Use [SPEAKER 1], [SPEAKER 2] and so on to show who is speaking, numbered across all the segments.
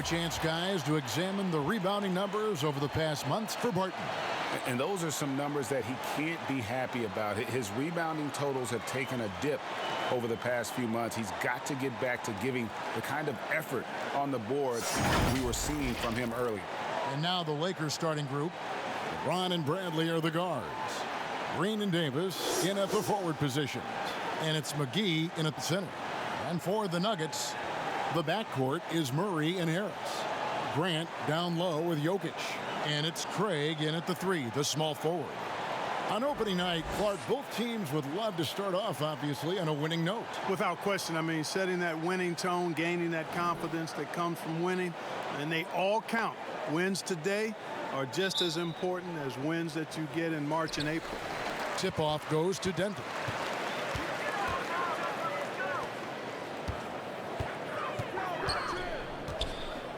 [SPEAKER 1] A chance, guys, to examine the rebounding numbers over the past months for Barton.
[SPEAKER 2] And those are some numbers that he can't be happy about. His rebounding totals have taken a dip over the past few months. He's got to get back to giving the kind of effort on the boards we were seeing from him earlier.
[SPEAKER 1] And now the Lakers starting group. Ron and Bradley are the guards. Green and Davis in at the forward positions. And it's McGee in at the center. And for the Nuggets, the backcourt is Murray and Harris. Grant down low with Jokic. And it's Craig in at the 3, the small forward. On opening night, Clark, both teams would love to start off, obviously, on a winning note.
[SPEAKER 3] Without question. I mean, setting that winning tone, gaining that confidence that comes from winning, and they all count. Wins today are just as important as wins that you get in March and April.
[SPEAKER 1] Tip-off goes to Denver.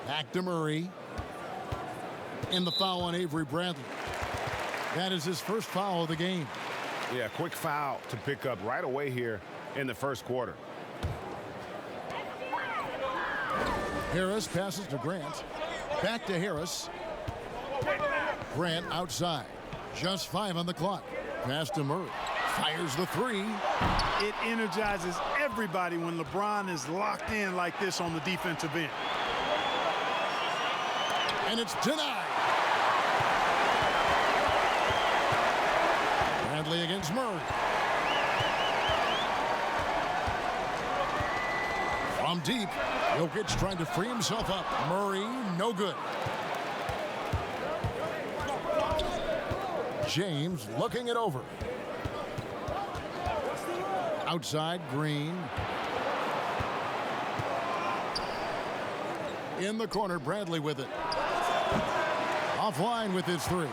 [SPEAKER 1] Back to Murray. And the foul on Avery Bradley. That is his first foul of the game.
[SPEAKER 4] Yeah, quick foul to pick up right away here in the first quarter.
[SPEAKER 1] Harris passes to Grant. Back to Harris. Grant outside. Just 5 on the clock. Pass to Murray. Fires the 3.
[SPEAKER 3] It energizes everybody when LeBron is locked in like this on the defensive end.
[SPEAKER 1] And it's denied. Bradley against Murray. From deep, Jokic trying to free himself up. Murray, no good. James looking it over. Outside, Green. In the corner, Bradley with it. Offline with his 3.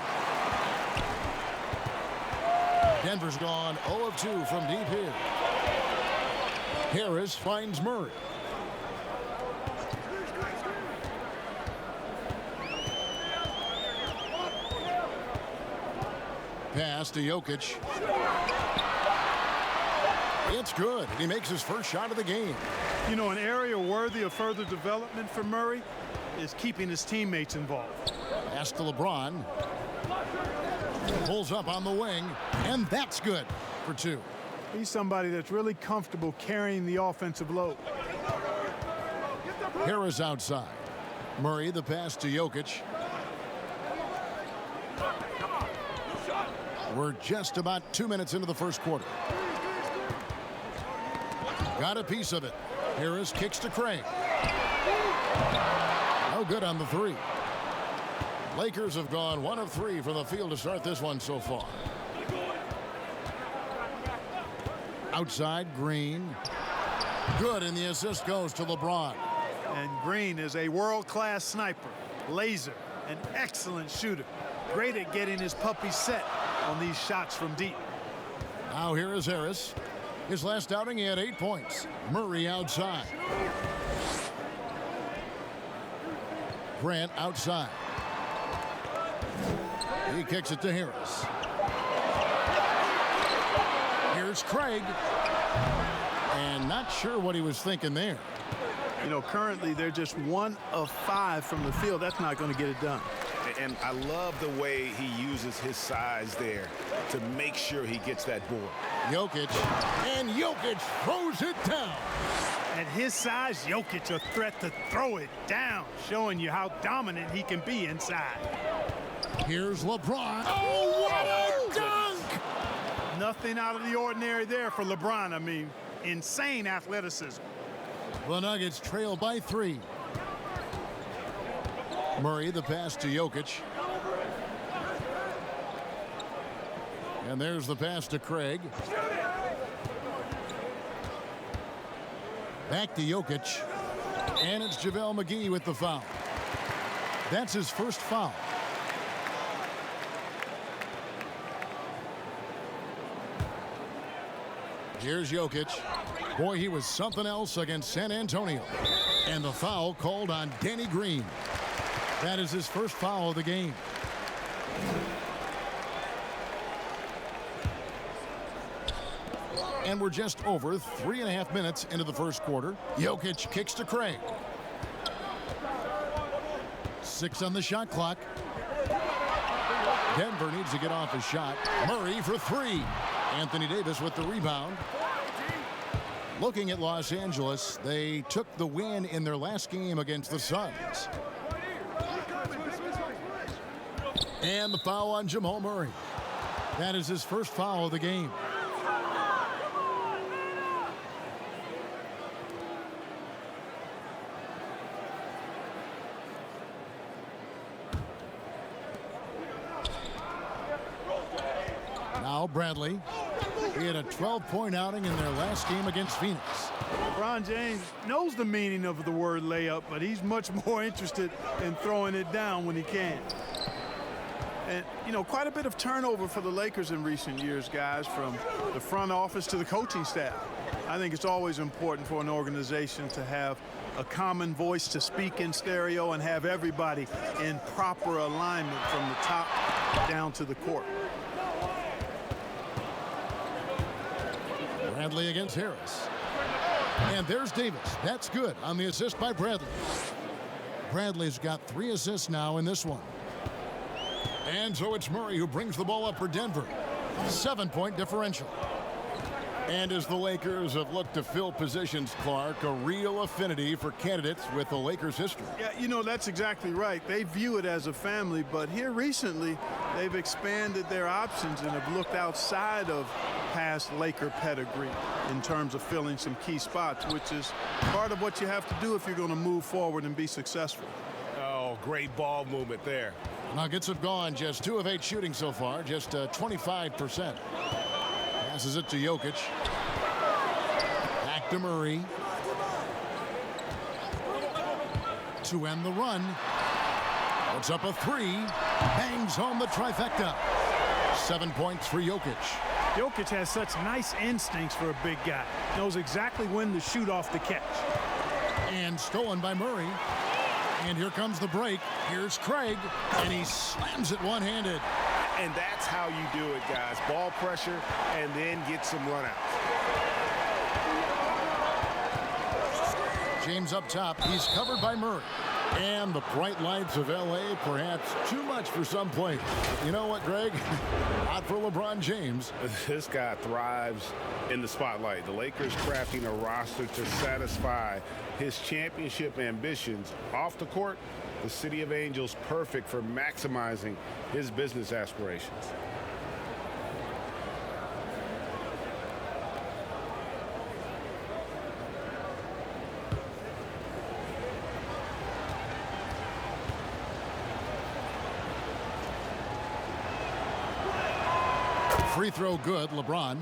[SPEAKER 1] Denver's gone 0 of 2 from deep here. Harris finds Murray. Pass to Jokic. It's good. He makes his first shot of the game.
[SPEAKER 3] You know, an area worthy of further development for Murray is keeping his teammates involved.
[SPEAKER 1] Pass to LeBron. Pulls up on the wing, and that's good for 2.
[SPEAKER 3] He's somebody that's really comfortable carrying the offensive load.
[SPEAKER 1] Harris outside. Murray, the pass to Jokic. We're just about 2 minutes into the first quarter. Got a piece of it. Harris kicks to Craig. No good on the 3. Lakers have gone 1 of 3 from the field to start this one so far. Outside, Green. Good, and the assist goes to LeBron.
[SPEAKER 3] And Green is a world-class sniper, laser, an excellent shooter. Great at getting his puppy set on these shots from deep.
[SPEAKER 1] Now here is Harris. His last outing, he had 8 points. Murray outside. Grant outside. He kicks it to Harris. Here's Craig. And not sure what he was thinking there.
[SPEAKER 3] You know, currently they're just 1 of 5 from the field. That's not going to get it done.
[SPEAKER 2] And I love the way he uses his size there to make sure he gets that board.
[SPEAKER 1] Jokic, and Jokic throws it down.
[SPEAKER 3] At his size, Jokic a threat to throw it down, showing you how dominant he can be inside.
[SPEAKER 1] Here's LeBron. Oh, what a dunk!
[SPEAKER 3] Nothing out of the ordinary there for LeBron. I mean, insane athleticism.
[SPEAKER 1] The Nuggets trail by 3. Murray, the pass to Jokic. And there's the pass to Craig. Back to Jokic. And it's JaVale McGee with the foul. That's his first foul. Here's Jokic. Boy, he was something else against San Antonio. And the foul called on Danny Green. That is his first foul of the game. And we're just over 3.5 minutes into the first quarter. Jokic kicks to Craig. 6 on the shot clock. Denver needs to get off a shot. Murray for 3. Anthony Davis with the rebound. Looking at Los Angeles, they took the win in their last game against the Suns. And the foul on Jamal Murray. That is his first foul of the game. Now Bradley. He had a 12-point outing in their last game against Phoenix.
[SPEAKER 3] LeBron James knows the meaning of the word layup, but he's much more interested in throwing it down when he can. And, you know, quite a bit of turnover for the Lakers in recent years, guys, from the front office to the coaching staff. I think it's always important for an organization to have a common voice to speak in stereo and have everybody in proper alignment from the top down to the court.
[SPEAKER 1] Bradley against Harris. And there's Davis. That's good on the assist by Bradley. Bradley's got 3 assists now in this one. And so it's Murray who brings the ball up for Denver. 7-point differential. And as the Lakers have looked to fill positions, Clark, a real affinity for candidates with the Lakers' history.
[SPEAKER 3] Yeah, you know, that's exactly right. They view it as a family, but here recently, they've expanded their options and have looked outside of past Laker pedigree in terms of filling some key spots, which is part of what you have to do if you're going to move forward and be successful.
[SPEAKER 4] Oh, great ball movement there.
[SPEAKER 1] Nuggets have gone just 2 of 8 shooting so far, just 25%. Passes it to Jokic. Back to Murray. To end the run. Puts up a 3. Bangs home the trifecta. 7 points for Jokic.
[SPEAKER 3] Jokic has such nice instincts for a big guy. Knows exactly when to shoot off the catch.
[SPEAKER 1] And stolen by Murray. And here comes the break. Here's Craig. And he slams it one-handed.
[SPEAKER 4] And that's how you do it, guys. Ball pressure and then get some runouts.
[SPEAKER 1] James up top. He's covered by Murray. And the bright lights of L.A. perhaps too much for some players. You know what, Greg? Not for LeBron James.
[SPEAKER 4] This guy thrives in the spotlight. The Lakers crafting a roster to satisfy his championship ambitions. Off the court, the City of Angels perfect for maximizing his business aspirations.
[SPEAKER 1] Free throw good, LeBron.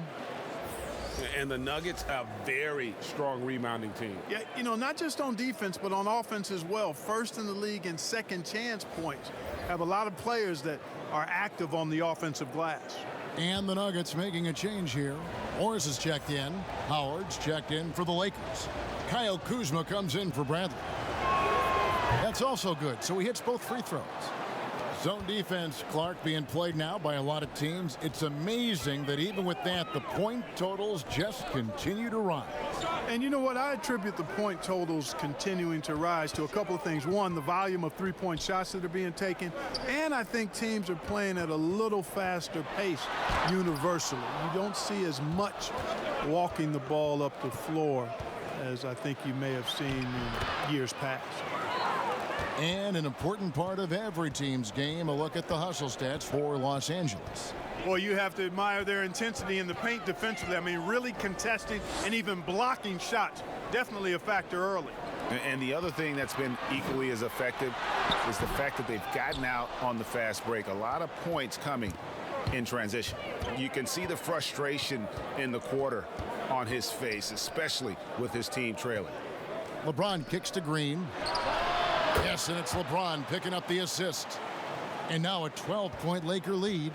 [SPEAKER 4] And the Nuggets, a very strong rebounding team.
[SPEAKER 3] Yeah, you know, not just on defense, but on offense as well. First in the league in second chance points. Have a lot of players that are active on the offensive glass.
[SPEAKER 1] And the Nuggets making a change here. Morris is checked in. Howard's checked in for the Lakers. Kyle Kuzma comes in for Bradley. That's also good, so he hits both free throws. Zone defense, Clark, being played now by a lot of teams. It's amazing that even with that, the point totals just continue to rise.
[SPEAKER 3] And you know what? I attribute the point totals continuing to rise to a couple of things. One, the volume of three-point shots that are being taken. And I think teams are playing at a little faster pace universally. You don't see as much walking the ball up the floor as I think you may have seen in years past.
[SPEAKER 1] And an important part of every team's game, a look at the hustle stats for Los Angeles.
[SPEAKER 3] Well, you have to admire their intensity in the paint defensively. I mean, really contesting and even blocking shots. Definitely a factor early.
[SPEAKER 2] And the other thing that's been equally as effective is the fact that they've gotten out on the fast break. A lot of points coming in transition. You can see the frustration in the quarter on his face, especially with his team trailing.
[SPEAKER 1] LeBron kicks to Green. Yes, and it's LeBron picking up the assist. And now a 12-point Laker lead.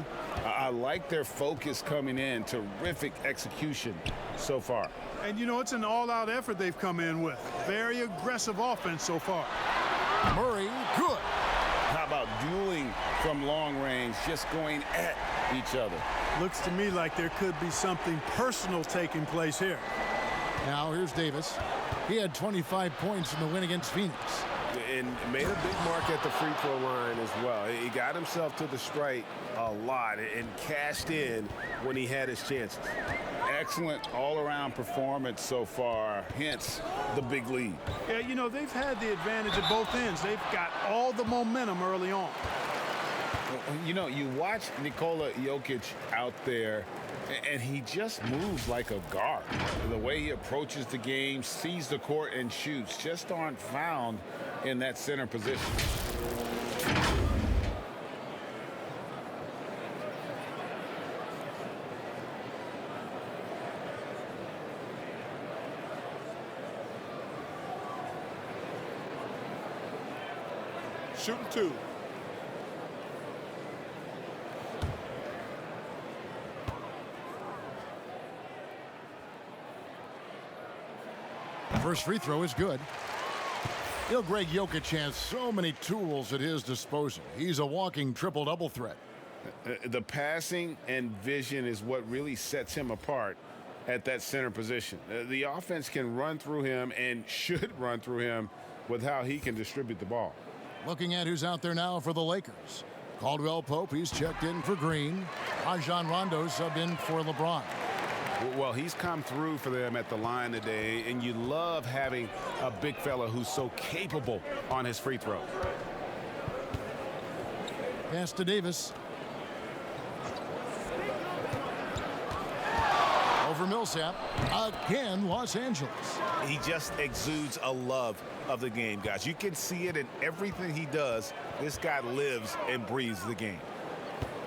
[SPEAKER 2] I like their focus coming in. Terrific execution so far.
[SPEAKER 3] And, you know, it's an all-out effort they've come in with. Very aggressive offense so far.
[SPEAKER 1] Murray, good.
[SPEAKER 2] How about dueling from long range, just going at each other?
[SPEAKER 3] Looks to me like there could be something personal taking place here.
[SPEAKER 1] Now here's Davis. He had 25 points in the win against Phoenix.
[SPEAKER 4] and made a big mark at the free throw line as well. He got himself to the strike a lot and cashed in when he had his chances.
[SPEAKER 2] Excellent all-around performance so far, hence the big lead.
[SPEAKER 3] Yeah, you know, they've had the advantage at both ends. They've got all the momentum early on.
[SPEAKER 2] You know, you watch Nikola Jokic out there, and he just moves like a guard. The way he approaches the game, sees the court, and shoots just aren't found in that center position.
[SPEAKER 5] Shooting two.
[SPEAKER 1] First free throw is good. Greg Jokic has so many tools at his disposal. He's a walking triple-double threat.
[SPEAKER 4] The passing and vision is what really sets him apart at that center position. The offense can run through him and should run through him with how he can distribute the ball.
[SPEAKER 1] Looking at who's out there now for the Lakers. Caldwell Pope, he's checked in for Green. Rajon Rondo subbed in for LeBron.
[SPEAKER 2] Well, he's come through for them at the line today, and you love having a big fella who's so capable on his free throw.
[SPEAKER 1] Pass to Davis. Over Millsap. Again, Los Angeles.
[SPEAKER 2] He just exudes a love of the game, guys. You can see it in everything he does. This guy lives and breathes the game.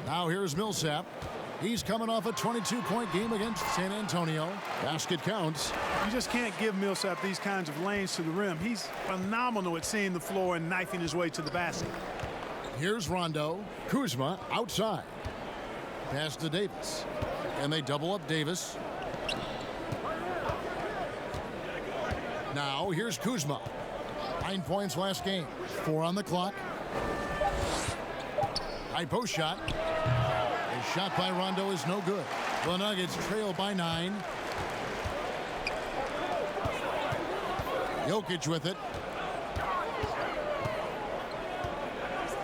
[SPEAKER 1] Now here's Millsap. He's coming off a 22-point game against San Antonio. Basket counts.
[SPEAKER 3] You just can't give Millsap these kinds of lanes to the rim. He's phenomenal at seeing the floor and knifing his way to the basket.
[SPEAKER 1] Here's Rondo. Kuzma outside. Pass to Davis. And they double up Davis. Now here's Kuzma. 9 points last game. 4 on the clock. High post shot. His shot by Rondo is no good. The Nuggets trail by 9. Jokic with it.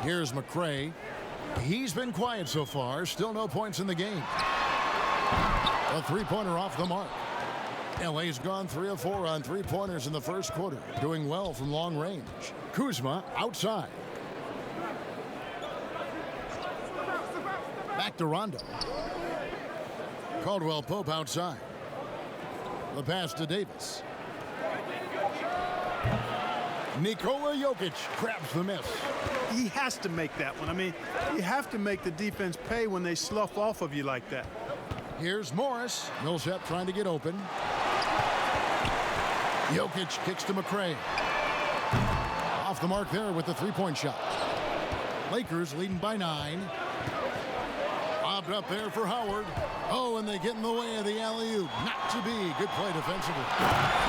[SPEAKER 1] Here's McRae. He's been quiet so far. Still no points in the game. A three-pointer off the mark. LA's gone 3 of 4 on three-pointers in the first quarter. Doing well from long range. Kuzma outside. Back to Rondo. Caldwell Pope outside. The pass to Davis. Nikola Jokic grabs the miss.
[SPEAKER 3] He has to make that one. I mean, you have to make the defense pay when they slough off of you like that.
[SPEAKER 1] Here's Morris. Millsap trying to get open. Jokic kicks to McRae. Off the mark there with the three-point shot. Lakers leading by 9. Bobbed up there for Howard. Oh, and they get in the way of the alley-oop. Not to be. Good play defensively.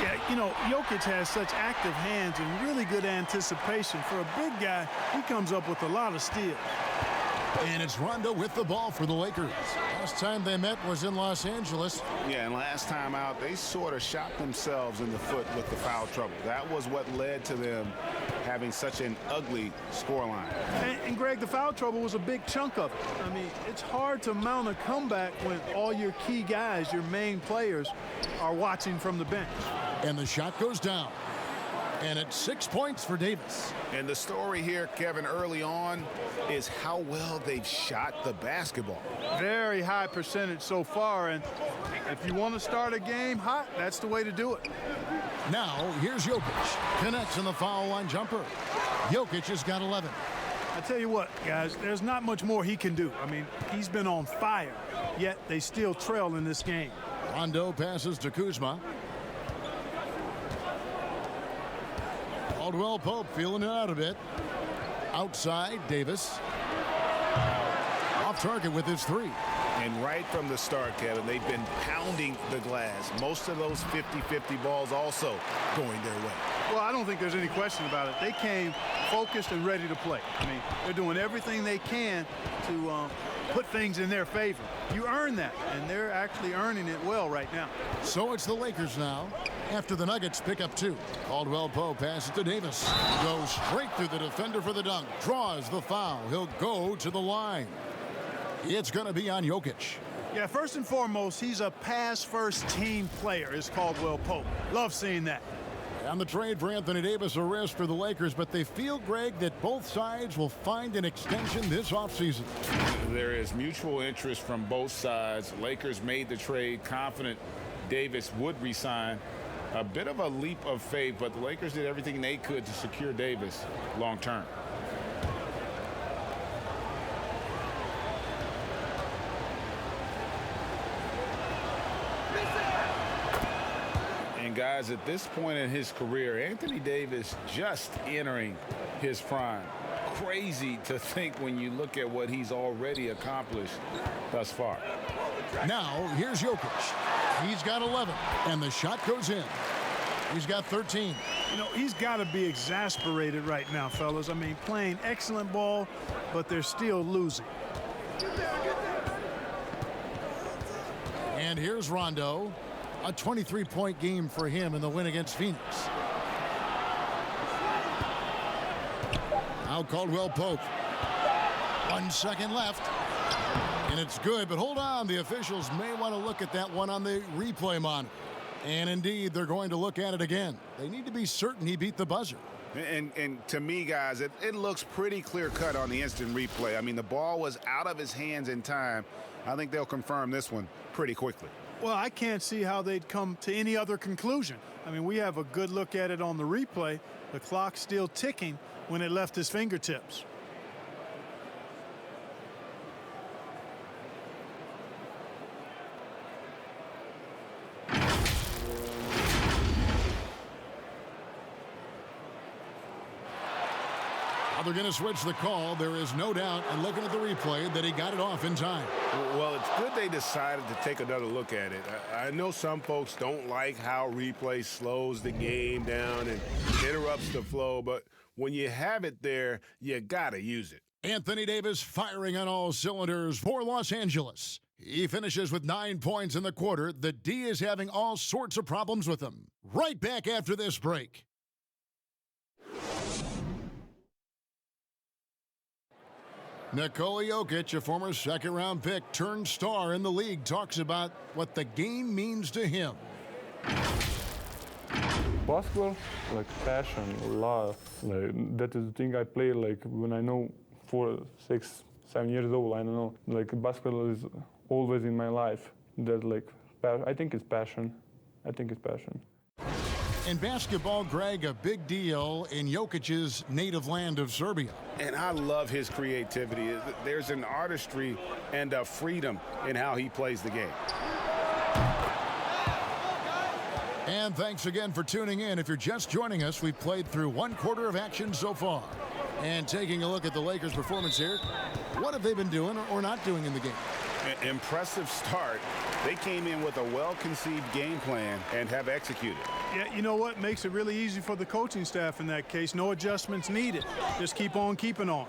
[SPEAKER 3] Yeah, you know, Jokic has such active hands and really good anticipation. For a big guy, he comes up with a lot of steals.
[SPEAKER 1] And it's Rondo with the ball for the Lakers. Last time they met was in Los Angeles.
[SPEAKER 2] Yeah, and last time out, they sort of shot themselves in the foot with the foul trouble. That was what led to them having such an ugly scoreline.
[SPEAKER 3] And Greg, the foul trouble was a big chunk of it. I mean, it's hard to mount a comeback when all your key guys, your main players, are watching from the bench.
[SPEAKER 1] And the shot goes down. And it's 6 points for Davis.
[SPEAKER 2] And the story here, Kevin, early on is how well they've shot the basketball.
[SPEAKER 3] Very high percentage so far, and if you want to start a game hot, that's the way to do it.
[SPEAKER 1] Now, here's Jokic. Connects in the foul line jumper. Jokic has got 11.
[SPEAKER 3] I tell you what, guys, there's not much more he can do. I mean, he's been on fire, yet they still trail in this game.
[SPEAKER 1] Rondo passes to Kuzma. Caldwell Pope feeling it out a bit. Outside, Davis. Off target with his 3.
[SPEAKER 2] And right from the start, Kevin, they've been pounding the glass. Most of those 50-50 balls also going their way.
[SPEAKER 3] Well, I don't think there's any question about it. They came focused and ready to play. I mean, they're doing everything they can to put things in their favor. You earn that, and they're actually earning it well right now.
[SPEAKER 1] So it's the Lakers now. After the Nuggets pick up 2. Caldwell Pope passes to Davis. Goes straight through the defender for the dunk. Draws the foul. He'll go to the line. It's going to be on Jokic.
[SPEAKER 3] Yeah, first and foremost, he's a pass-first team player, is Caldwell Pope. Love seeing that.
[SPEAKER 1] And the trade for Anthony Davis, a risk for the Lakers, but they feel, Greg, that both sides will find an extension this offseason.
[SPEAKER 2] There is mutual interest from both sides. Lakers made the trade confident Davis would resign. A bit of a leap of faith, but the Lakers did everything they could to secure Davis long term. And guys, at this point in his career, Anthony Davis just entering his prime. Crazy to think when you look at what he's already accomplished thus far.
[SPEAKER 1] Now, here's Jokic. He's got 11, and the shot goes in. He's got 13.
[SPEAKER 3] You know, he's got to be exasperated right now, fellas. I mean, playing excellent ball, but they're still losing.
[SPEAKER 1] And here's Rondo. A 23-point game for him in the win against Phoenix. Now Caldwell Pope. 1 second left. And it's good, but hold on. The officials may want to look at that one on the replay monitor. And indeed, they're going to look at it again. They need to be certain he beat the buzzer.
[SPEAKER 2] And to me, guys, it looks pretty clear-cut on the instant replay. I mean, the ball was out of his hands in time. I think they'll confirm this one pretty quickly.
[SPEAKER 3] Well, I can't see how they'd come to any other conclusion. I mean, we have a good look at it on the replay. The clock's still ticking when it left his fingertips.
[SPEAKER 1] They're going to switch the call. There is no doubt, and looking at the replay, that he got it off in time.
[SPEAKER 4] Well, it's good they decided to take another look at it. I know some folks don't like how replay slows the game down and interrupts the flow, but when you have it there, you got to use it.
[SPEAKER 1] Anthony Davis firing on all cylinders for Los Angeles. He finishes with 9 points in the quarter. The D is having all sorts of problems with him. Right back after this break. Nikola Jokic, a former second-round pick, turned star in the league, talks about what the game means to him.
[SPEAKER 6] Basketball, like passion, love. Like, that is the thing I play like when I know 4, 6, 7 years old. I don't know. Like basketball is always in my life. That like I think it's passion. I think it's passion.
[SPEAKER 1] In basketball, Greg, a big deal in Jokic's native land of Serbia.
[SPEAKER 2] And I love his creativity. There's an artistry and a freedom in how he plays the game.
[SPEAKER 1] And thanks again for tuning in. If you're just joining us, we've played through 1 quarter of action so far. And taking a look at the Lakers' performance here, what have they been doing or not doing in the game?
[SPEAKER 2] Impressive start. They came in with a well-conceived game plan and have executed.
[SPEAKER 3] Yeah, you know what? Makes it really easy for the coaching staff in that case. No adjustments needed. Just keep on keeping on.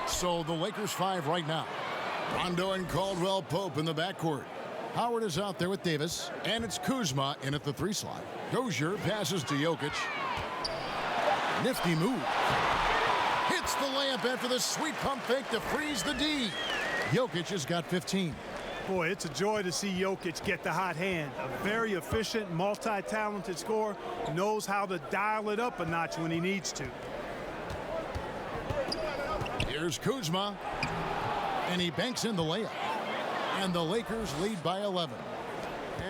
[SPEAKER 1] So the Lakers 5 right now. Rondo and Caldwell Pope in the backcourt. Howard is out there with Davis, and it's Kuzma in at the 3 slot. Dozier passes to Jokic. Nifty move. Hits the layup after the sweet pump fake to freeze the D. Jokic has got 15.
[SPEAKER 3] Boy, it's a joy to see Jokic get the hot hand. A very efficient, multi-talented scorer. Knows how to dial it up a notch when he needs to.
[SPEAKER 1] Here's Kuzma. And he banks in the layup. And the Lakers lead by 11.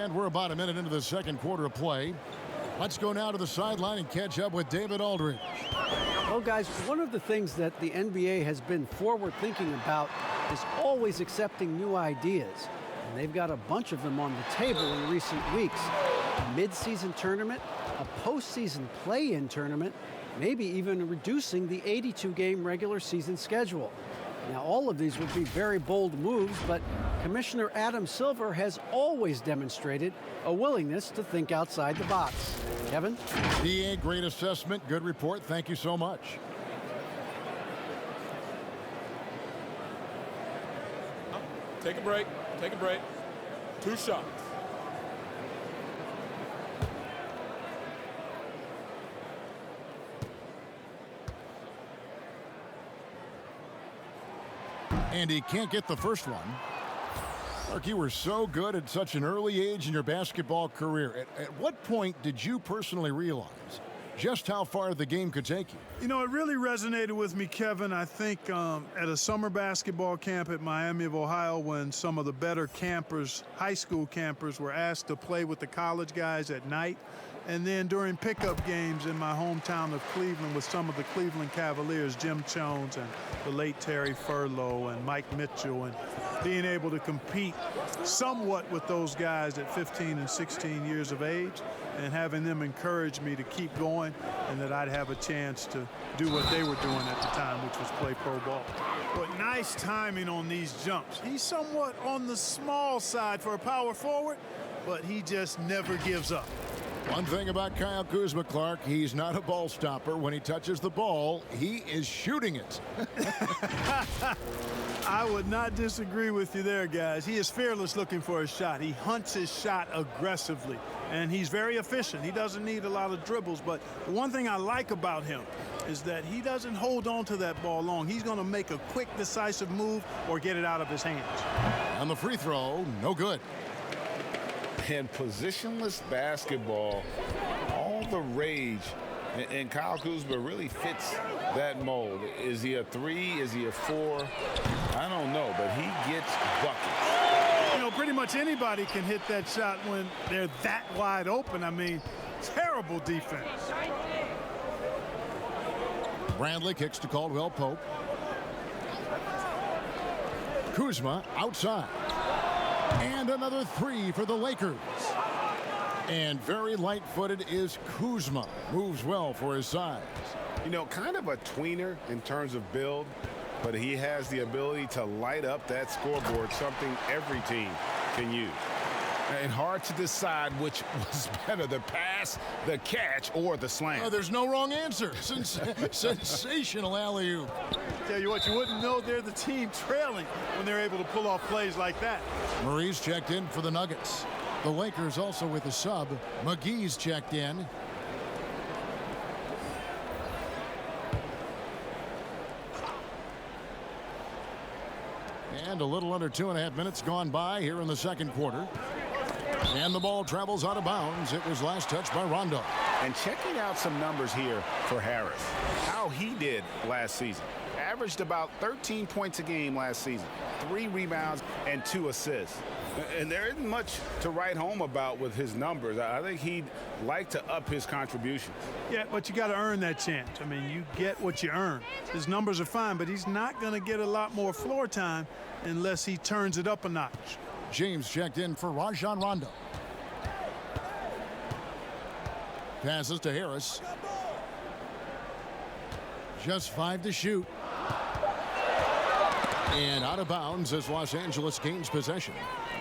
[SPEAKER 1] And we're about a minute into the second quarter of play. Let's go now to the sideline and catch up with David Aldridge.
[SPEAKER 7] Well, guys, one of the things that the NBA has been forward-thinking about is always accepting new ideas. And they've got a bunch of them on the table in recent weeks. A mid-season tournament, a postseason play-in tournament, maybe even reducing the 82-game regular season schedule. Now, all of these would be very bold moves, but Commissioner Adam Silver has always demonstrated a willingness to think outside the box. Kevin?
[SPEAKER 1] PA, great assessment, good report. Thank you so much.
[SPEAKER 5] Take a break. Take a break. 2 shots.
[SPEAKER 1] And he can't get the first one. Mark, you were so good at such an early age in your basketball career. At what point did you personally realize just how far the game could take you?
[SPEAKER 3] You know, it really resonated with me, Kevin, I think at a summer basketball camp at Miami of Ohio when some of the better campers, high school campers, were asked to play with the college guys at night. And then during pickup games in my hometown of Cleveland with some of the Cleveland Cavaliers, Jim Jones and the late Terry Furlow and Mike Mitchell, and being able to compete somewhat with those guys at 15 and 16 years of age and having them encourage me to keep going and that I'd have a chance to do what they were doing at the time, which was play pro ball. But nice timing on these jumps. He's somewhat on the small side for a power forward, but he just never gives up.
[SPEAKER 1] One thing about Kyle Kuzma, Clark, he's not a ball stopper. When he touches the ball, he is shooting it.
[SPEAKER 3] I would not disagree with you there, guys. He is fearless looking for a shot. He hunts his shot aggressively, and he's very efficient. He doesn't need a lot of dribbles, but the one thing I like about him is that he doesn't hold on to that ball long. He's going to make a quick, decisive move or get it out of his hands.
[SPEAKER 1] On the free throw, no good.
[SPEAKER 2] And positionless basketball, all the rage, and Kyle Kuzma really fits that mold. Is he a 3? Is he a 4? I don't know, but he gets buckets.
[SPEAKER 3] You know, pretty much anybody can hit that shot when they're that wide open. I mean, terrible defense.
[SPEAKER 1] Bradley kicks to Caldwell Pope. Kuzma outside. And another 3 for the Lakers. And very light-footed is Kuzma. Moves well for his size.
[SPEAKER 4] You know, kind of a tweener in terms of build, but he has the ability to light up that scoreboard, something every team can use.
[SPEAKER 2] And hard to decide which was better, the pass, the catch, or the slam.
[SPEAKER 1] Oh, there's no wrong answer. Sensational alley-oop.
[SPEAKER 3] Tell you what, you wouldn't know they're the team trailing when they're able to pull off plays like that.
[SPEAKER 1] Murray's checked in for the Nuggets. The Lakers also with a sub. McGee's checked in. And a little under 2.5 minutes gone by here in the second quarter. And the ball travels out of bounds. It was last touched by Rondo.
[SPEAKER 2] And checking out some numbers here for Harris.
[SPEAKER 4] How he did last season. Averaged about 13 points a game last season. 3 rebounds and 2 assists. And there isn't much to write home about with his numbers. I think he'd like to up his contributions.
[SPEAKER 3] Yeah, but you got to earn that chance. I mean, you get what you earn. His numbers are fine, but he's not going to get a lot more floor time unless he turns it up a notch.
[SPEAKER 1] James checked in for Rajon Rondo. Passes to Harris. Just 5 to shoot. And out of bounds as Los Angeles gains possession.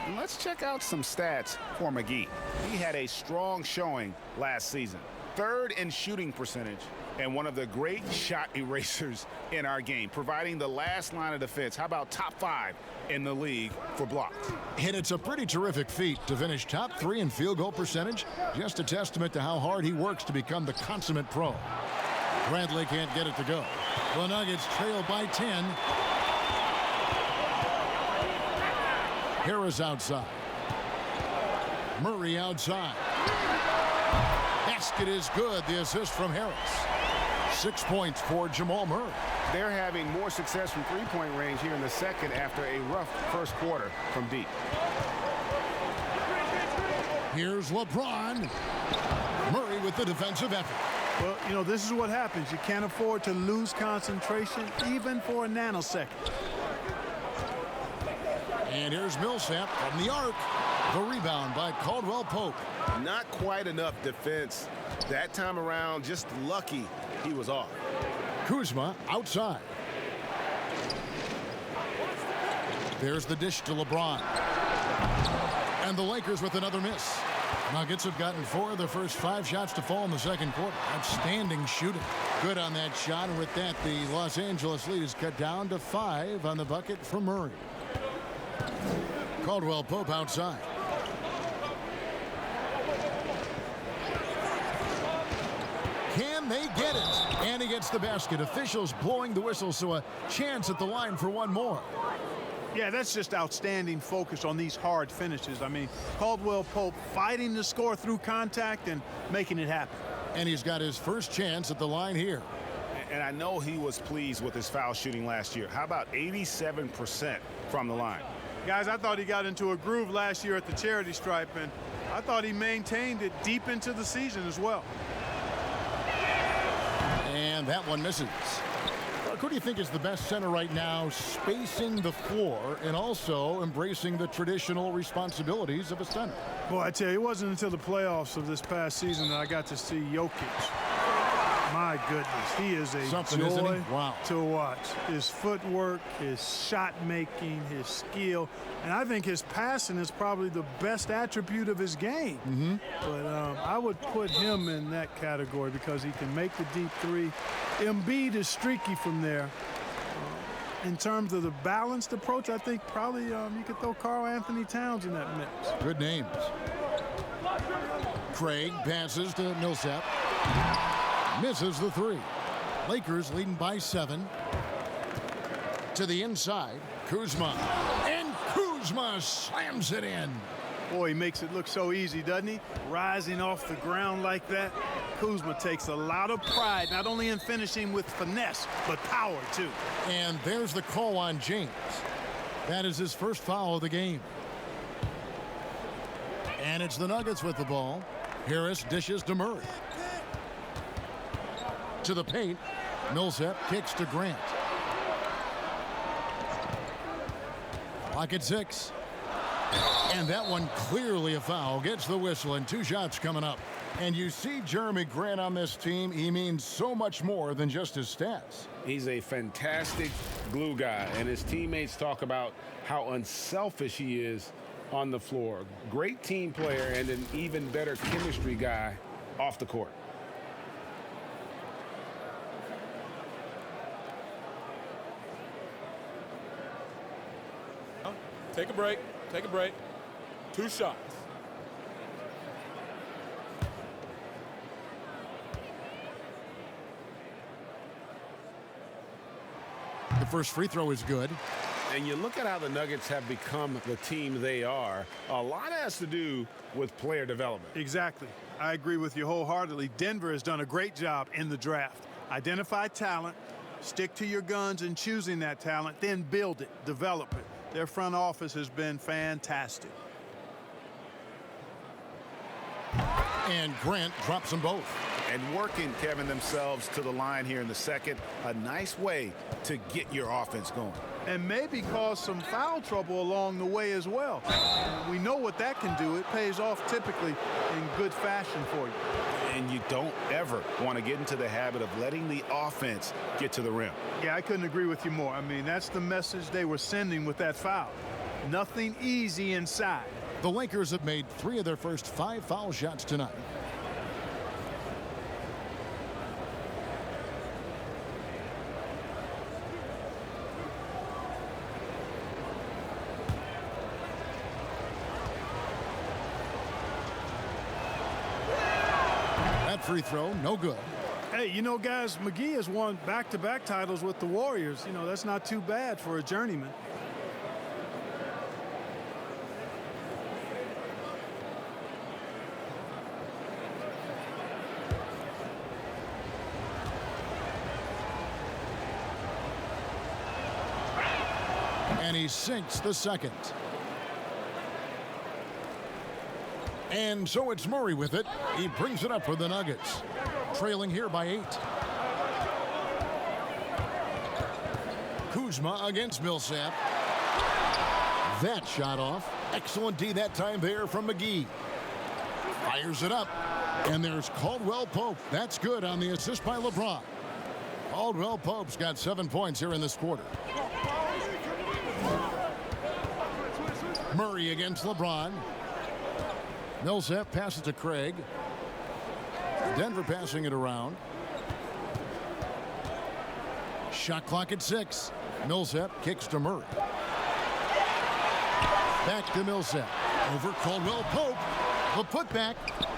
[SPEAKER 2] And let's check out some stats for McGee.
[SPEAKER 4] He had a strong showing last season. 3rd in shooting percentage and one of the great shot erasers in our game, providing the last line of defense. How about top 5 in the league for blocks?
[SPEAKER 1] And it's a pretty terrific feat to finish top 3 in field goal percentage. Just a testament to how hard he works to become the consummate pro. Bradley can't get it to go. The Nuggets trail by 10. Harris outside. Murray outside. Basket is good. The assist from Harris. 6 points for Jamal Murray.
[SPEAKER 4] They're having more success from three-point range here in the second after a rough first quarter from deep.
[SPEAKER 1] Here's LeBron. Murray with the defensive effort.
[SPEAKER 3] Well, you know, this is what happens. You can't afford to lose concentration even for a nanosecond.
[SPEAKER 1] And here's Millsap from the arc. The rebound by Caldwell Pope.
[SPEAKER 4] Not quite enough defense that time around. Just lucky he was off.
[SPEAKER 1] Kuzma outside. There's the dish to LeBron. And the Lakers with another miss. Nuggets have gotten 4 of their first 5 shots to fall in the second quarter. Outstanding shooting. Good on that shot. And with that, the Los Angeles lead is cut down to 5 on the bucket for Murray. Caldwell Pope outside. Can they get it? And he gets gets the basket. Officials blowing the whistle, so a chance at the line for one more.
[SPEAKER 3] Yeah, that's just outstanding focus on these hard finishes. I mean, Caldwell Pope fighting to score through contact and making it happen.
[SPEAKER 1] And he's got his first chance at the line here.
[SPEAKER 2] And I know he was pleased with his foul shooting last year. How about 87% from the line?
[SPEAKER 3] Guys, I thought he got into a groove last year at the charity stripe, and I thought he maintained it deep into the season as well.
[SPEAKER 1] And that one misses. Who do you think is the best center right now, spacing the floor and also embracing the traditional responsibilities of a center?
[SPEAKER 3] Boy, I tell you, it wasn't until the playoffs of this past season that I got to see Jokic. My goodness, he is a
[SPEAKER 1] Something,
[SPEAKER 3] joy
[SPEAKER 1] isn't he? Wow.
[SPEAKER 3] to watch. His footwork, his shot making, his skill, and I think his passing is probably the best attribute of his game. But I would put him in that category because he can make the deep three. Embiid is streaky from there. In terms of the balanced approach, I think probably you could throw Karl Anthony Towns in that mix.
[SPEAKER 1] Good names. Craig passes to Millsap. Misses the three. Lakers leading by 7. To the inside, Kuzma. And Kuzma slams it in.
[SPEAKER 3] Boy, he makes it look so easy, doesn't he? Rising off the ground like that. Kuzma takes a lot of pride, not only in finishing with finesse, but power, too.
[SPEAKER 1] And there's the call on James. That is his first foul of the game. And it's the Nuggets with the ball. Harris dishes to Murray. To the paint. Millsap kicks to Grant. Clock at 6. And that one clearly a foul. Gets the whistle and 2 shots coming up. And you see Jeremy Grant on this team. He means so much more than just his stats.
[SPEAKER 2] He's a fantastic glue guy, and his teammates talk about how unselfish he is on the floor. Great team player and an even better chemistry guy off the court.
[SPEAKER 5] Take a break. Take a break. 2 shots.
[SPEAKER 1] The first free throw is good.
[SPEAKER 2] And you look at how the Nuggets have become the team they are. A lot has to do with player development.
[SPEAKER 3] Exactly. I agree with you wholeheartedly. Denver has done a great job in the draft. Identify talent, stick to your guns in choosing that talent, then build it, develop it. Their front office has been fantastic.
[SPEAKER 1] And Grant drops them both.
[SPEAKER 2] And working, Kevin, themselves to the line here in the second. A nice way to get your offense going.
[SPEAKER 3] And maybe cause some foul trouble along the way as well. We know what that can do. It pays off typically in good fashion for you.
[SPEAKER 2] And you don't ever want to get into the habit of letting the offense get to the rim.
[SPEAKER 3] Yeah, I couldn't agree with you more. I mean, that's the message they were sending with that foul. Nothing easy inside.
[SPEAKER 1] The Lakers have made 3 of their first 5 foul shots tonight. That free throw, no good.
[SPEAKER 3] Hey, you know, guys, McGee has won back-to-back titles with the Warriors. You know, that's not too bad for a journeyman.
[SPEAKER 1] And he sinks the second. And so it's Murray with it. He brings it up for the Nuggets. Trailing here by 8. Kuzma against Millsap. That shot off. Excellent D that time there from McGee. Fires it up. And there's Caldwell Pope. That's good on the assist by LeBron. Caldwell Pope's got 7 points here in this quarter. Murray against LeBron. Millsap passes to Craig. Denver passing it around. Shot clock at 6. Millsap kicks to Murray. Back to Millsap. Over Caldwell Pope. The putback.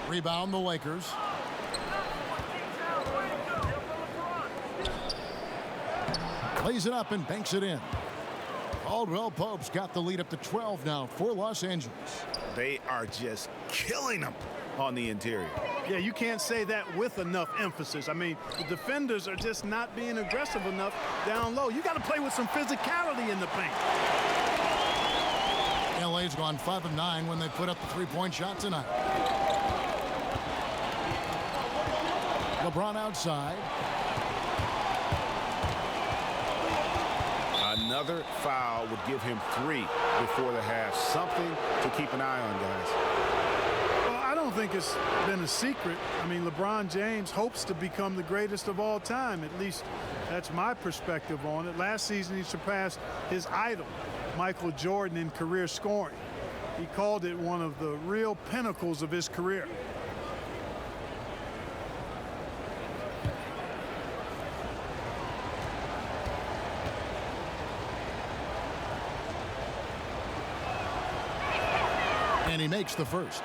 [SPEAKER 1] Rebound the Lakers. Lays it up and banks it in. Caldwell Pope's got the lead up to 12 now for Los Angeles.
[SPEAKER 2] They are just killing them on the interior.
[SPEAKER 3] Yeah, you can't say that with enough emphasis. I mean, the defenders are just not being aggressive enough down low. You got to play with some physicality in the paint.
[SPEAKER 1] LA's gone 5 of 9 when they put up the three-point shot tonight. LeBron outside.
[SPEAKER 2] Another foul would give him 3 before the half. Something to keep an eye on, guys.
[SPEAKER 3] Well, I don't think it's been a secret. I mean, LeBron James hopes to become the greatest of all time. At least that's my perspective on it. Last season, he surpassed his idol, Michael Jordan, in career scoring. He called it one of the real pinnacles of his career.
[SPEAKER 1] And he makes the first.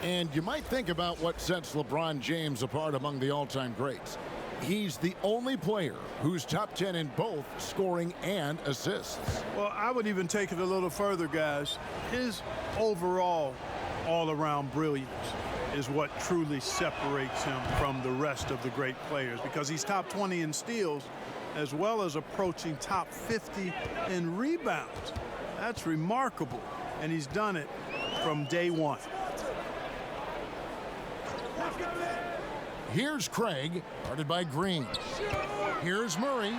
[SPEAKER 1] And you might think about what sets LeBron James apart among the all-time greats. He's the only player who's top 10 in both scoring and assists.
[SPEAKER 3] Well, I would even take it a little further, guys. His overall all-around brilliance is what truly separates him from the rest of the great players, because he's top 20 in steals as well as approaching top 50 in rebounds. That's remarkable, and he's done it from day one.
[SPEAKER 1] Here's Craig, guarded by Green. Here's Murray.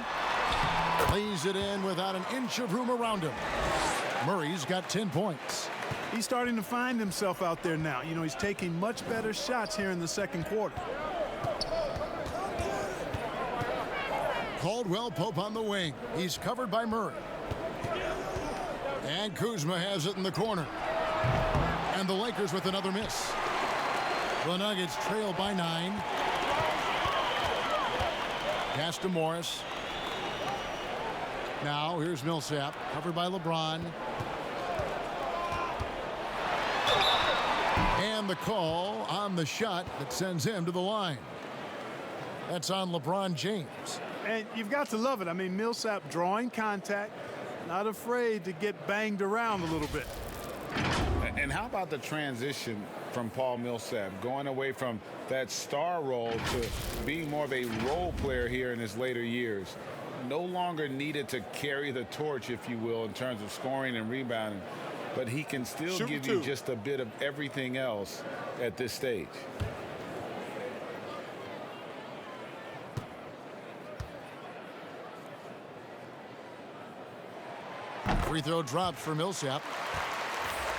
[SPEAKER 1] Lays it in without an inch of room around him. Murray's got 10 points.
[SPEAKER 3] He's starting to find himself out there now. You know, he's taking much better shots here in the second quarter.
[SPEAKER 1] Caldwell Pope on the wing. He's covered by Murray. And Kuzma has it in the corner. And the Lakers with another miss. The Nuggets trail by 9. Pass to Morris. Now here's Millsap, covered by LeBron. And the call on the shot that sends him to the line. That's on LeBron James.
[SPEAKER 3] And you've got to love it. I mean, Millsap drawing contact, not afraid to get banged around a little bit.
[SPEAKER 2] And how about the transition from Paul Millsap, going away from that star role to being more of a role player here in his later years? No longer needed to carry the torch, if you will, in terms of scoring and rebounding, but he can still give you just a bit of everything else at this stage.
[SPEAKER 1] Free throw drops for Millsap.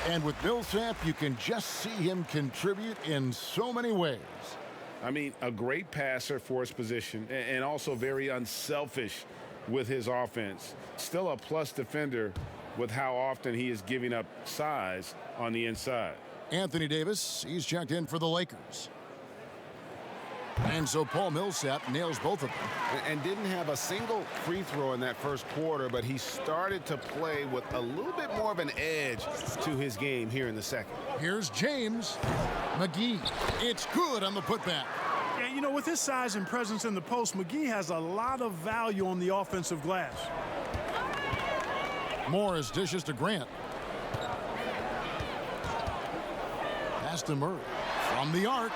[SPEAKER 1] And with Millsap, you can just see him contribute in so many ways.
[SPEAKER 4] I mean, a great passer for his position and also very unselfish with his offense. Still a plus defender with how often he is giving up size on the inside.
[SPEAKER 1] Anthony Davis, he's checked in for the Lakers. And so Paul Millsap nails both of them.
[SPEAKER 2] And didn't have a single free throw in that first quarter, but he started to play with a little bit more of an edge to his game here in the second.
[SPEAKER 1] Here's James. McGee. It's good on the putback.
[SPEAKER 3] Yeah, you know, with his size and presence in the post, McGee has a lot of value on the offensive glass.
[SPEAKER 1] Morris dishes to Grant. Pass to Murray. From the arc.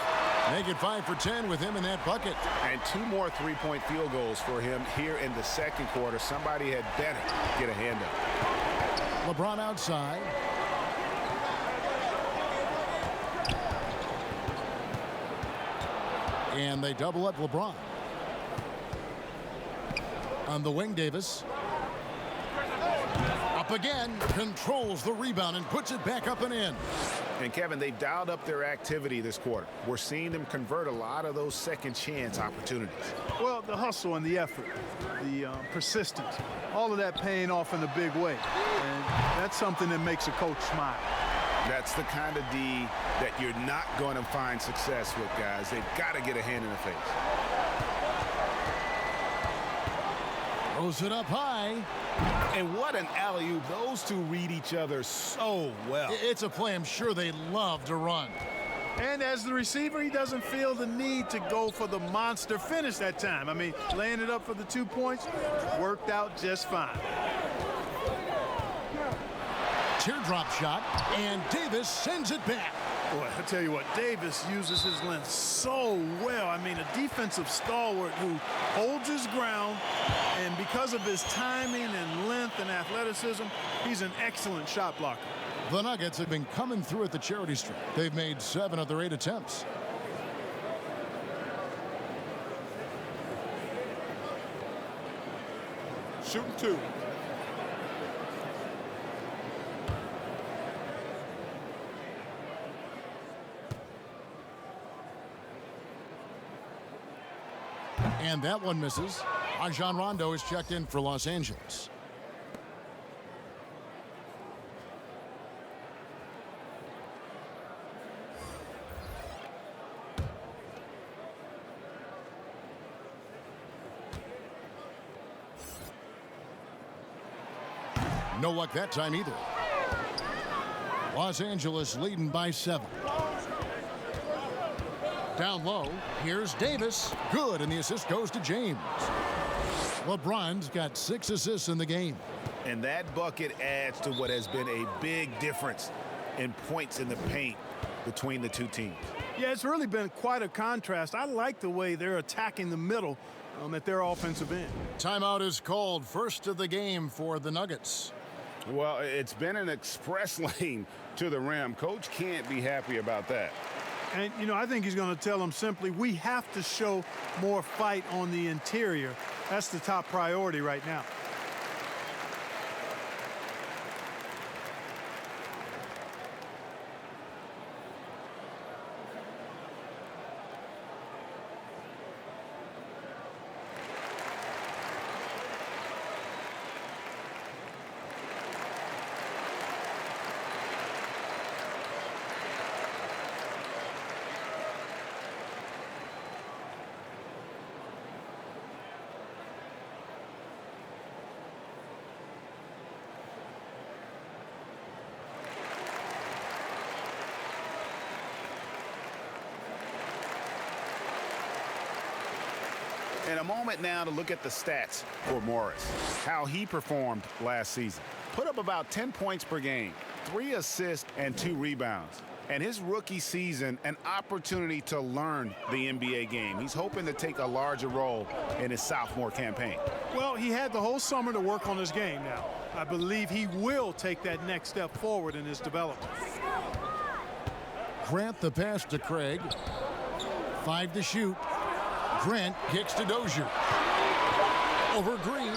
[SPEAKER 1] Make it 5 for 10 with him in that bucket.
[SPEAKER 2] And 2 more three-point field goals for him here in the second quarter. Somebody had better get a hand up.
[SPEAKER 1] LeBron outside. And they double up LeBron. On the wing, Davis. Up again, controls the rebound and puts it back up and in.
[SPEAKER 2] And Kevin, they've dialed up their activity this quarter. We're seeing them convert a lot of those second chance opportunities.
[SPEAKER 3] Well, the hustle and the effort, the persistence, all of that paying off in a big way. And that's something that makes a coach smile.
[SPEAKER 2] That's the kind of D that you're not going to find success with, guys. They've got to get a hand in the face.
[SPEAKER 1] Throws it up high.
[SPEAKER 2] And what an alley-oop. Those two read each other so well.
[SPEAKER 1] It's a play I'm sure they love to run.
[SPEAKER 3] And as the receiver, he doesn't feel the need to go for the monster finish that time. I mean, laying it up for the 2 points worked out just fine.
[SPEAKER 1] Teardrop shot, and Davis sends it back.
[SPEAKER 3] Boy, I tell you what, Davis uses his length so well. I mean, a defensive stalwart who holds his ground, and because of his timing and length and athleticism, he's an excellent shot blocker.
[SPEAKER 1] The Nuggets have been coming through at the charity stripe. They've made 7 of their 8 attempts.
[SPEAKER 5] Shooting 2.
[SPEAKER 1] And that one misses. Rajon Rondo is checked in for Los Angeles. No luck that time either. Los Angeles leading by 7. Down low, here's Davis. Good, and the assist goes to James. LeBron's got 6 assists in the game.
[SPEAKER 2] And that bucket adds to what has been a big difference in points in the paint between the two teams.
[SPEAKER 3] Yeah, it's really been quite a contrast. I like the way they're attacking the middle at their offensive end.
[SPEAKER 1] Timeout is called. First of the game for the Nuggets.
[SPEAKER 4] Well, it's been an express lane to the rim. Coach can't be happy about that.
[SPEAKER 3] And, you know, I think he's going to tell them simply, we have to show more fight on the interior. That's the top priority right now.
[SPEAKER 2] And a moment now to look at the stats for Morris, how he performed last season. Put up about 10 points per game, 3 assists and 2 rebounds. And his rookie season, an opportunity to learn the NBA game. He's hoping to take a larger role in his sophomore campaign.
[SPEAKER 3] Well, he had the whole summer to work on his game now. I believe he will take that next step forward in his development.
[SPEAKER 1] Grant the pass to Craig. 5 to shoot. Grant kicks to Dozier. Over Green.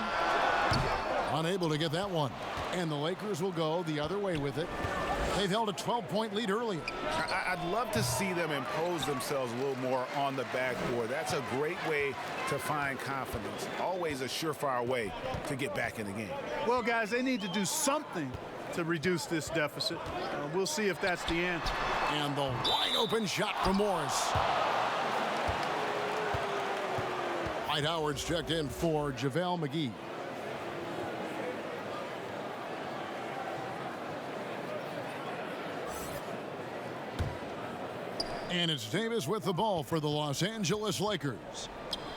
[SPEAKER 1] Unable to get that one. And the Lakers will go the other way with it. They've held a 12-point lead earlier.
[SPEAKER 2] I'd love to see them impose themselves a little more on the backboard. That's a great way to find confidence. Always a surefire way to get back in the game.
[SPEAKER 3] Well, guys, they need to do something to reduce this deficit. We'll see if that's the answer.
[SPEAKER 1] And the wide open shot from Morris. Dwight Howard's checked in for JaVale McGee. And it's Davis with the ball for the Los Angeles Lakers.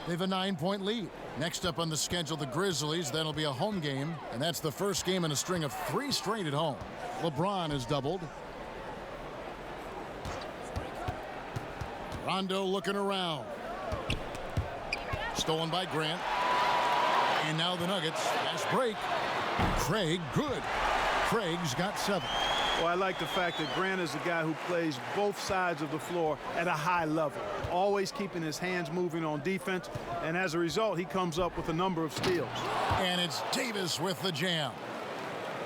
[SPEAKER 1] They have a 9-point lead. Next up on the schedule, the Grizzlies. That'll be a home game, and that's the first game in a string of 3 straight at home. LeBron has doubled. Rondo looking around. Stolen by Grant. And now the Nuggets. Fast break. Craig, good. Craig's got 7.
[SPEAKER 3] Well, I like the fact that Grant is a guy who plays both sides of the floor at a high level, always keeping his hands moving on defense, and as a result, he comes up with a number of steals.
[SPEAKER 1] And it's Davis with the jam.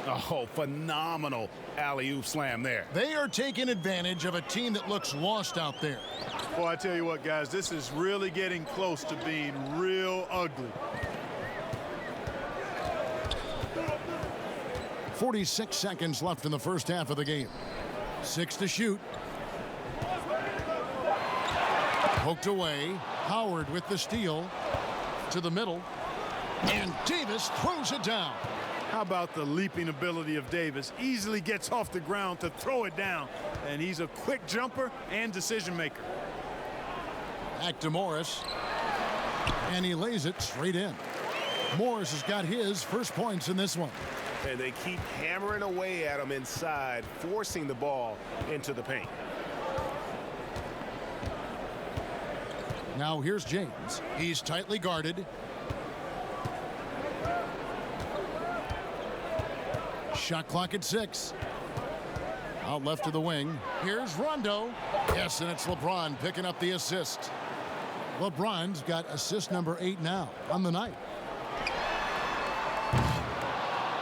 [SPEAKER 2] Oh, phenomenal alley-oop slam there.
[SPEAKER 1] They are taking advantage of a team that looks lost out there.
[SPEAKER 3] Well, I tell you what, guys, this is really getting close to being real ugly.
[SPEAKER 1] 46 seconds left in the first half of the game. 6 to shoot. Poked away. Howard with the steal. To the middle. And Davis throws it down.
[SPEAKER 3] How about the leaping ability of Davis? Easily gets off the ground to throw it down. and he's a quick jumper and decision maker.
[SPEAKER 1] Back to Morris. And he lays it straight in. Morris has got his first points in this one.
[SPEAKER 4] And they keep hammering away at him inside, forcing the ball into the paint.
[SPEAKER 1] Now here's James. He's tightly guarded. Shot clock at 6. Out left to the wing. Here's Rondo. Yes, and it's LeBron picking up the assist. LeBron's got assist number 8 now on the night.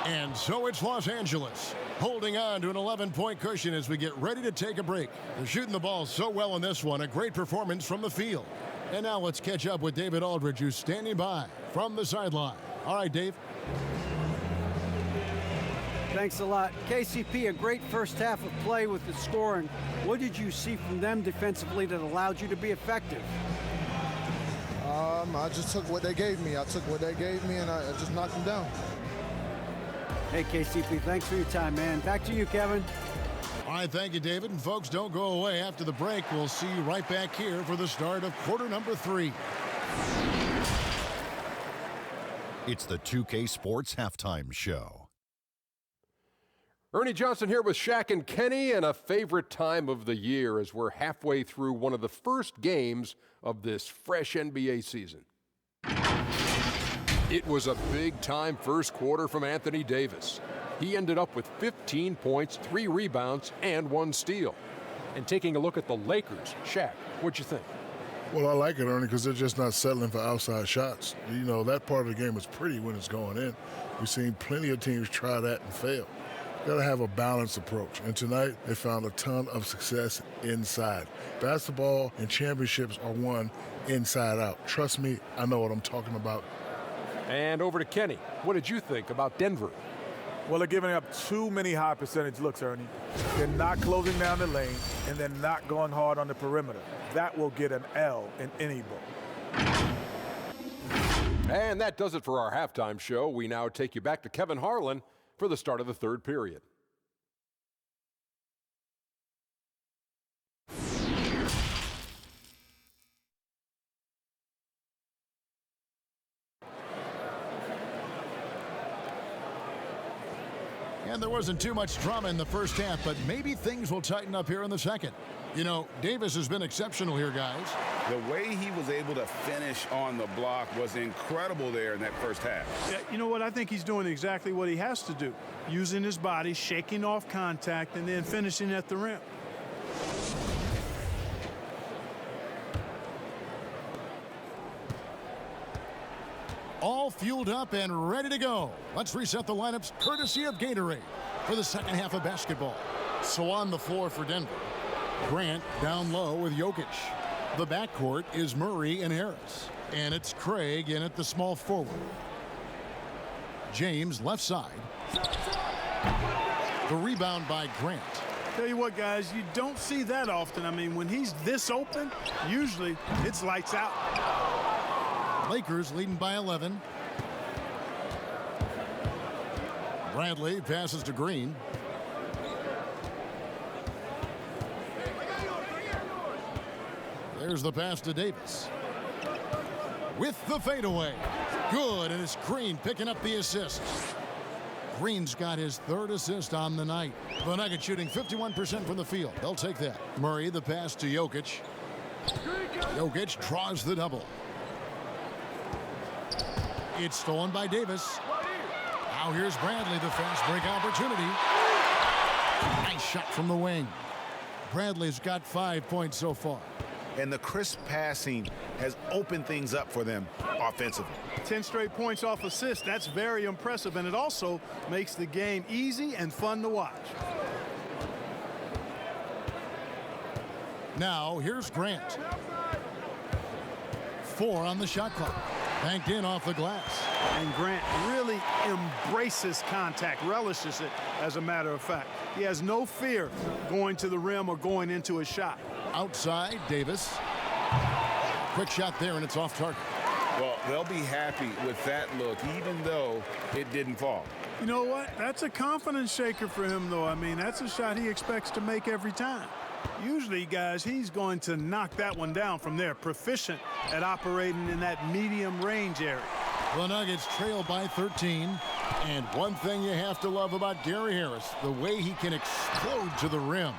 [SPEAKER 1] And so it's Los Angeles holding on to an 11-point cushion as we get ready to take a break. They're shooting the ball so well in this one. A great performance from the field. And now let's catch up with David Aldridge, who's standing by from the sideline. All right, Dave.
[SPEAKER 7] Thanks a lot. KCP, a great first half of play with the scoring. What did you see from them defensively that allowed you to be effective?
[SPEAKER 8] I just took what they gave me. I took what they gave me, and I just knocked them down.
[SPEAKER 7] Hey, KCP, thanks for your time, man. Back to you, Kevin.
[SPEAKER 1] All right, thank you, David. And folks, don't go away. After the break, we'll see you right back here for the start of quarter number 3.
[SPEAKER 9] It's the 2K Sports Halftime Show.
[SPEAKER 10] Ernie Johnson here with Shaq and Kenny, and a favorite time of the year as we're halfway through one of the first games of this fresh NBA season. It was a big-time first quarter from Anthony Davis. He ended up with 15 points, 3 rebounds, and 1 steal. And taking a look at the Lakers, Shaq, what'd you think?
[SPEAKER 11] Well, I like it, Ernie, because they're just not settling for outside shots. You know, that part of the game is pretty when it's going in. We've seen plenty of teams try that and fail. Got to have a balanced approach. And tonight, they found a ton of success inside. Basketball and championships are won inside out. Trust me, I know what I'm talking about.
[SPEAKER 10] And over to Kenny. What did you think about Denver?
[SPEAKER 12] Well, they're giving up too many high percentage looks, Ernie. They're not closing down the lane, and they're not going hard on the perimeter. That will get an L in any book.
[SPEAKER 10] And that does it for our halftime show. We now take you back to Kevin Harlan for the start of the third period.
[SPEAKER 1] And there wasn't too much drama in the first half, but maybe things will tighten up here in the second. You know, Davis has been exceptional here, guys.
[SPEAKER 2] The way he was able to finish on the block was incredible there in that first half.
[SPEAKER 3] Yeah, you know what? I think he's doing exactly what he has to do. Using his body, shaking off contact, and then finishing at the rim.
[SPEAKER 1] All fueled up and ready to go. Let's reset the lineups courtesy of Gatorade for the second half of basketball. So on the floor for Denver, Grant down low with Jokic. The backcourt is Murray and Harris. And it's Craig in at the small forward. James left side. The rebound by Grant.
[SPEAKER 3] Tell you what, guys, you don't see that often. I mean, when he's this open, usually it's lights out.
[SPEAKER 1] Lakers leading by 11. Bradley passes to Green. There's the pass to Davis. With the fadeaway. Good, and it's Green picking up the assist. Green's got his 3rd assist on the night. The Nuggets shooting 51% from the field. They'll take that. Murray, the pass to Jokic. Jokic draws the double. It's stolen by Davis. Now here's Bradley, the fast break opportunity. Nice shot from the wing. Bradley's got 5 points so far.
[SPEAKER 2] And the crisp passing has opened things up for them offensively.
[SPEAKER 3] 10 straight points off assists. That's very impressive, and it also makes the game easy and fun to watch.
[SPEAKER 1] Now here's Grant. 4 on the shot clock. Banked in off the glass.
[SPEAKER 3] And Grant really embraces contact, relishes it, as a matter of fact. He has no fear going to the rim or going into a shot.
[SPEAKER 1] Outside, Davis. Quick shot there, and it's off target.
[SPEAKER 2] Well, they'll be happy with that look, even though it didn't fall.
[SPEAKER 3] You know what? That's a confidence shaker for him, though. I mean, that's a shot he expects to make every time. Usually, guys, he's going to knock that one down from there. Proficient at operating in that medium range area.
[SPEAKER 1] The Nuggets trail by 13. And one thing you have to love about Gary Harris, the way he can explode to the rim.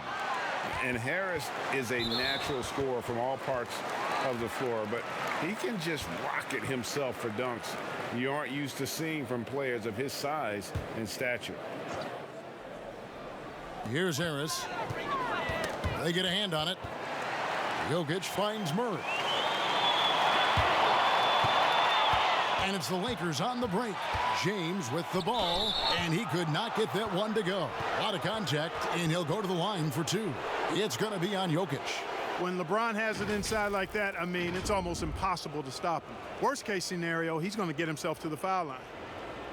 [SPEAKER 4] And Harris is a natural scorer from all parts of the floor, but he can just rocket himself for dunks you aren't used to seeing from players of his size and stature.
[SPEAKER 1] Here's Harris. They get a hand on it. Jokic finds Murray. And it's the Lakers on the break. James with the ball, and he could not get that one to go. A lot of contact, and he'll go to the line for two. It's going to be on Jokic.
[SPEAKER 3] When LeBron has it inside like that, I mean, it's almost impossible to stop him. Worst case scenario, he's going to get himself to the foul line.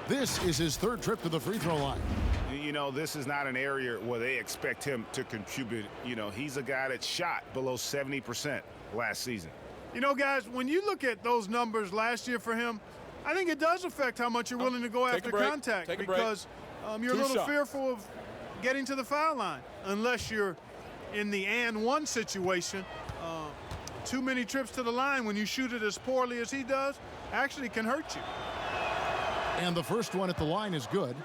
[SPEAKER 1] This is his third trip to the free throw line.
[SPEAKER 4] You know, this is not an area where they expect him to contribute. You know, he's a guy that shot below 70% last season.
[SPEAKER 3] You know, guys, when you look at those numbers last year for him, I think it does affect how much you're willing to go after contact, because you're a little fearful of getting to the foul line unless you're in the and one situation. Too many trips to the line when you shoot it as poorly as he does actually can hurt you.
[SPEAKER 1] And the first one at the line is good.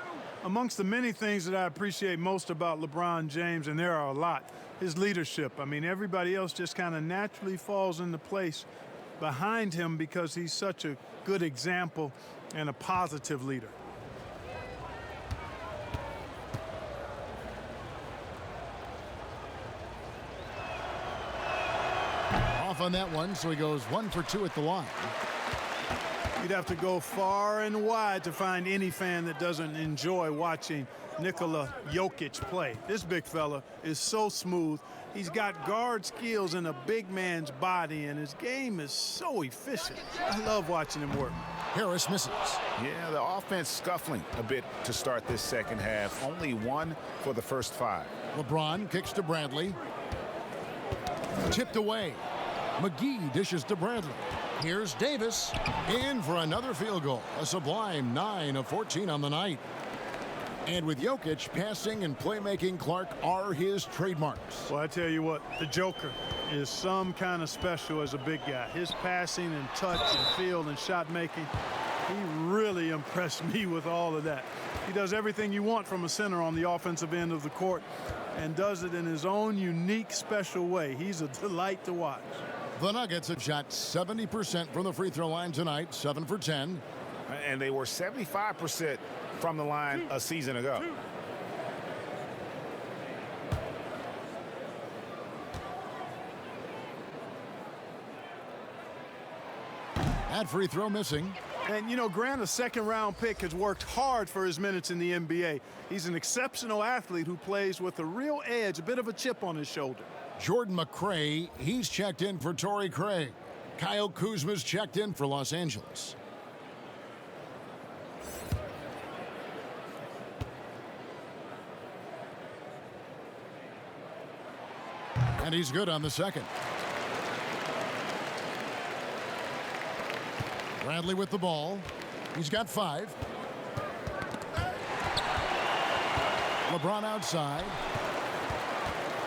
[SPEAKER 3] Amongst the many things that I appreciate most about LeBron James, and there are a lot, his leadership. I mean, everybody else just kind of naturally falls into place behind him because he's such a good example and a positive leader.
[SPEAKER 1] Off on that one, so he goes 1 for 2 at the line.
[SPEAKER 3] You'd have to go far and wide to find any fan that doesn't enjoy watching Nikola Jokic play. This big fella is so smooth. He's got guard skills in a big man's body, and his game is so efficient. I love watching him work.
[SPEAKER 1] Harris misses.
[SPEAKER 2] Yeah, the offense scuffling a bit to start this second half. Only 1 for the first 5.
[SPEAKER 1] LeBron kicks to Bradley. Tipped away. McGee dishes to Bradley. Here's Davis in for another field goal. A sublime 9 of 14 on the night. And with Jokic, passing and playmaking, Clark, are his trademarks.
[SPEAKER 3] Well, I tell you what, the Joker is some kind of special as a big guy. His passing and touch and field and shot making, he really impressed me with all of that. He does everything you want from a center on the offensive end of the court and does it in his own unique, special way. He's a delight to watch.
[SPEAKER 1] The Nuggets have shot 70% from the free throw line tonight, 7 for 10.
[SPEAKER 2] And they were 75% from the line a season ago.
[SPEAKER 1] That free throw missing.
[SPEAKER 3] And, you know, Grant, a second-round pick, has worked hard for his minutes in the NBA. He's an exceptional athlete who plays with a real edge, a bit of a chip on his shoulder.
[SPEAKER 1] Jordan McRae, he's checked in for Torrey Craig. Kyle Kuzma's checked in for Los Angeles. And he's good on the second. Bradley with the ball. He's got 5. LeBron outside.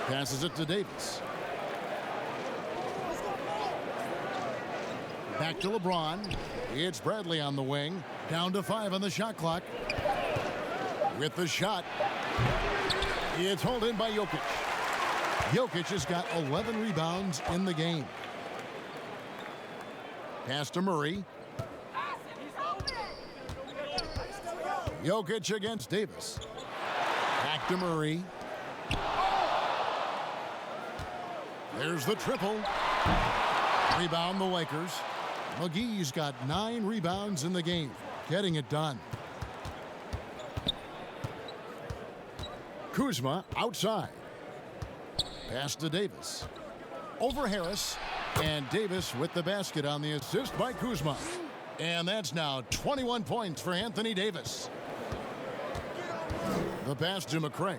[SPEAKER 1] Passes it to Davis. Back to LeBron. It's Bradley on the wing. Down to 5 on the shot clock. With the shot. It's hauled in by Jokic. Jokic has got 11 rebounds in the game. Pass to Murray. Jokic against Davis. Back to Murray. There's the triple. Rebound the Lakers. McGee's got 9 rebounds in the game. Getting it done. Kuzma outside. Pass to Davis. Over Harris. And Davis with the basket on the assist by Kuzma. And that's now 21 points for Anthony Davis. The pass to McRae.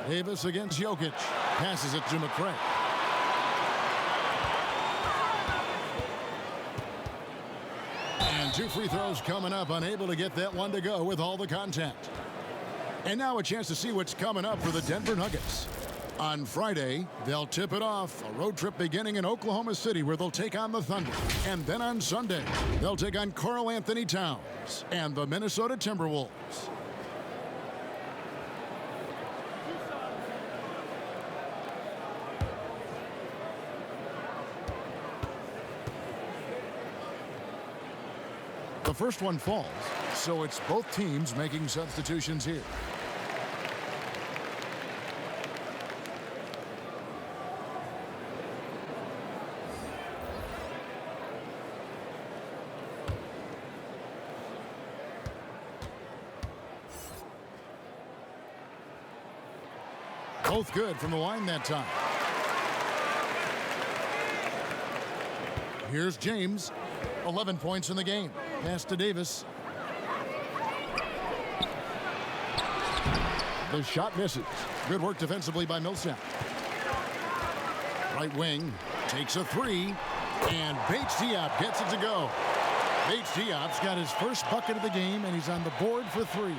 [SPEAKER 1] Davis against Jokic. Passes it to McRae. And 2 free throws coming up, unable to get that one to go with all the contact. And now a chance to see what's coming up for the Denver Nuggets. On Friday, they'll tip it off. A road trip beginning in Oklahoma City where they'll take on the Thunder. And then on Sunday, they'll take on Karl Anthony Towns and the Minnesota Timberwolves. The first one falls, so it's both teams making substitutions here. Both good from the line that time. Here's James. 11 points in the game. Pass to Davis. The shot misses. Good work defensively by Millsap. Right wing takes a three. And Bates Diop gets it to go. Bates Diop's got his first bucket of the game, and he's on the board for 3.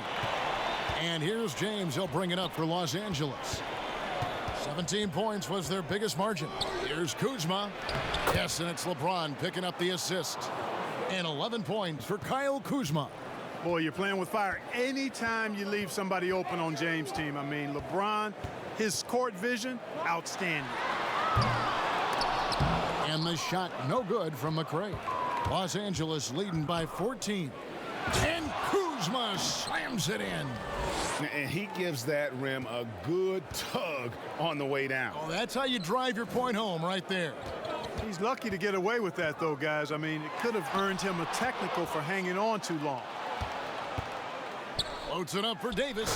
[SPEAKER 1] And here's James. He'll bring it up for Los Angeles. 17 points was their biggest margin. Here's Kuzma. Yes, and it's LeBron picking up the assist. And 11 points for Kyle Kuzma.
[SPEAKER 3] Boy, you're playing with fire anytime you leave somebody open on James' team. I mean, LeBron, his court vision, outstanding.
[SPEAKER 1] And the shot no good from McRae. Los Angeles leading by 14. And Kuzma slams it in.
[SPEAKER 4] And he gives that rim a good tug on the way down.
[SPEAKER 1] Oh, that's how you drive your point home right there.
[SPEAKER 3] He's lucky to get away with that, though, guys. I mean, it could have earned him a technical for hanging on too long.
[SPEAKER 1] Floats it up for Davis.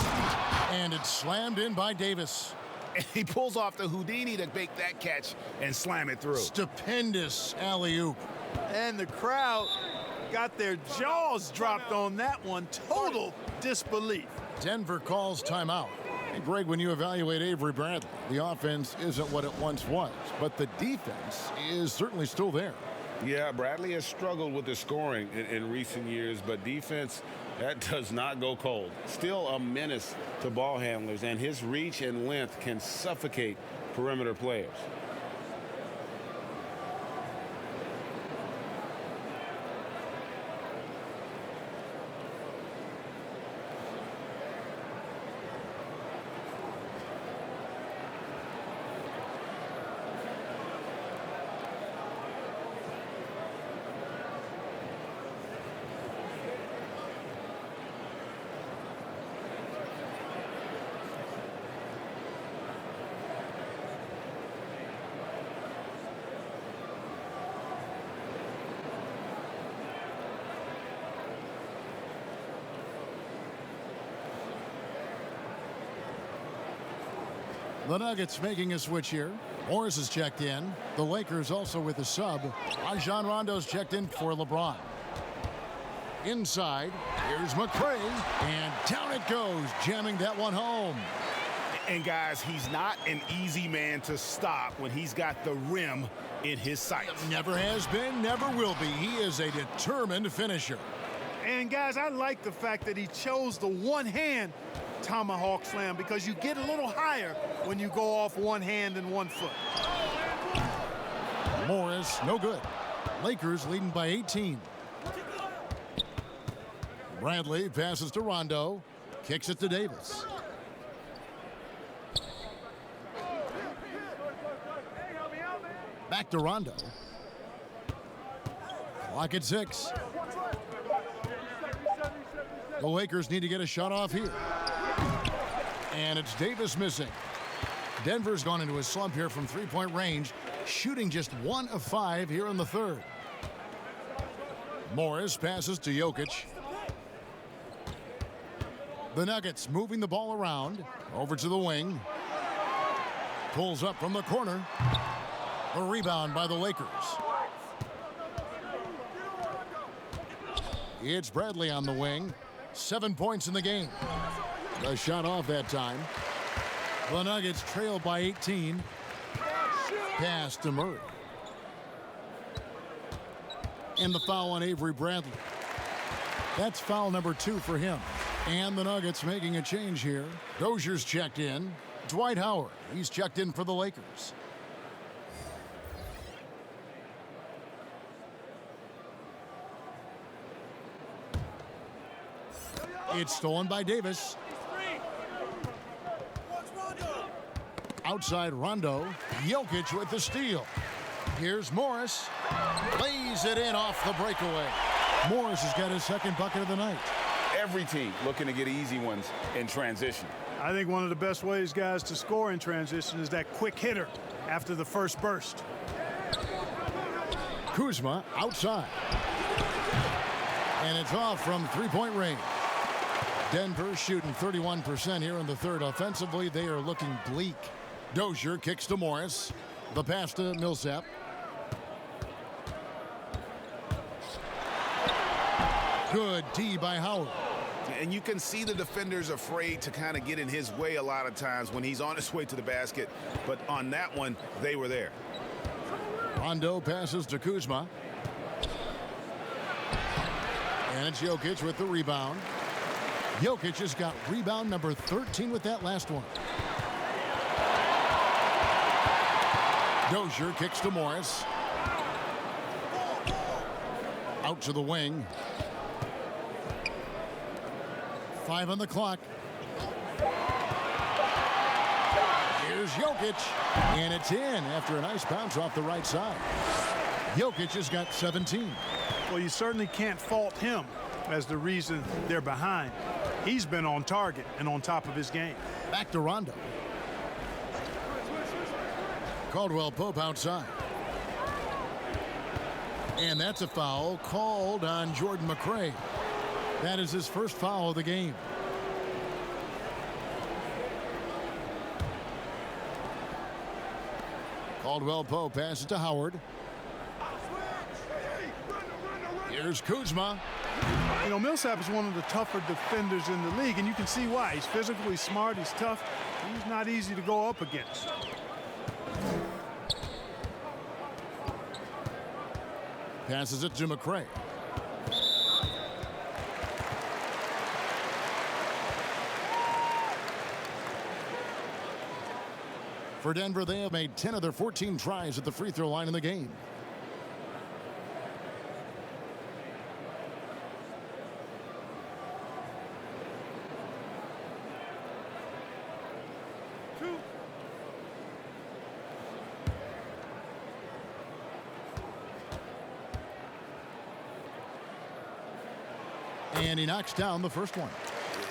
[SPEAKER 1] And it's slammed in by Davis.
[SPEAKER 4] And he pulls off the Houdini to make that catch and slam it through.
[SPEAKER 1] Stupendous alley-oop.
[SPEAKER 3] And the crowd got their jaws dropped on that one. Total disbelief.
[SPEAKER 1] Denver calls timeout. Hey, Greg, when you evaluate Avery Bradley, the offense isn't what it once was, but the defense is certainly still there.
[SPEAKER 4] Yeah, Bradley has struggled with the scoring in recent years, but defense, that does not go cold. Still a menace to ball handlers, and his reach and length can suffocate perimeter players.
[SPEAKER 1] The Nuggets making a switch here. Morris is checked in. The Lakers also with a sub. Rajon Rondo's checked in for LeBron. Inside, here's McRae, and down it goes, jamming that one home.
[SPEAKER 4] And guys, he's not an easy man to stop when he's got the rim in his sights.
[SPEAKER 1] Never has been, never will be. He is a determined finisher.
[SPEAKER 3] And guys, I like the fact that he chose the one-hand tomahawk slam because you get a little higher when you go off one hand and one foot.
[SPEAKER 1] Morris, no good. Lakers leading by 18. Bradley passes to Rondo, kicks it to Davis. Back to Rondo. Clock at 6. The Lakers need to get a shot off here. And it's Davis missing. Denver's gone into a slump here from three-point range, shooting just 1 of 5 here in the third. Morris passes to Jokic. The Nuggets moving the ball around. Over to the wing. Pulls up from the corner. A rebound by the Lakers. It's Bradley on the wing. 7 points in the game. The shot off that time. The Nuggets trail by 18. Pass to Murray. And the foul on Avery Bradley. That's foul number 2 for him. And the Nuggets making a change here. Dozier's checked in. Dwight Howard, he's checked in for the Lakers. It's stolen by Davis. Outside Rondo. Jokic with the steal. Here's Morris. Lays it in off the breakaway. Morris has got his second bucket of the night.
[SPEAKER 2] Every team looking to get easy ones in transition.
[SPEAKER 3] I think one of the best ways, guys, to score in transition is that quick hitter after the first burst.
[SPEAKER 1] Kuzma outside. And it's off from three-point range. Denver shooting 31% here in the third. Offensively, they are looking bleak. Dozier kicks to Morris. The pass to Millsap. Good D by Howard.
[SPEAKER 2] And you can see the defenders afraid to kind of get in his way a lot of times when he's on his way to the basket. But on that one, they were there.
[SPEAKER 1] Rondo passes to Kuzma. And it's Jokic with the rebound. Jokic has got rebound number 13 with that last one. Dozier kicks to Morris. Out to the wing. 5 on the clock. Here's Jokic. And it's in after a nice bounce off the right side. Jokic has got 17.
[SPEAKER 3] Well, you certainly can't fault him as the reason they're behind. He's been on target and on top of his game.
[SPEAKER 1] Back to Rondo. Caldwell Pope outside. And that's a foul called on Jordan McRae. That is his first foul of the game. Caldwell Pope passes to Howard. Here's Kuzma.
[SPEAKER 3] You know, Millsap is one of the tougher defenders in the league, and you can see why. He's physical, he's smart, he's tough. He's not easy to go up against.
[SPEAKER 1] Passes it to McRae. For Denver, they have made 10 of their 14 tries at the free throw line in the game. And he knocks down the first one.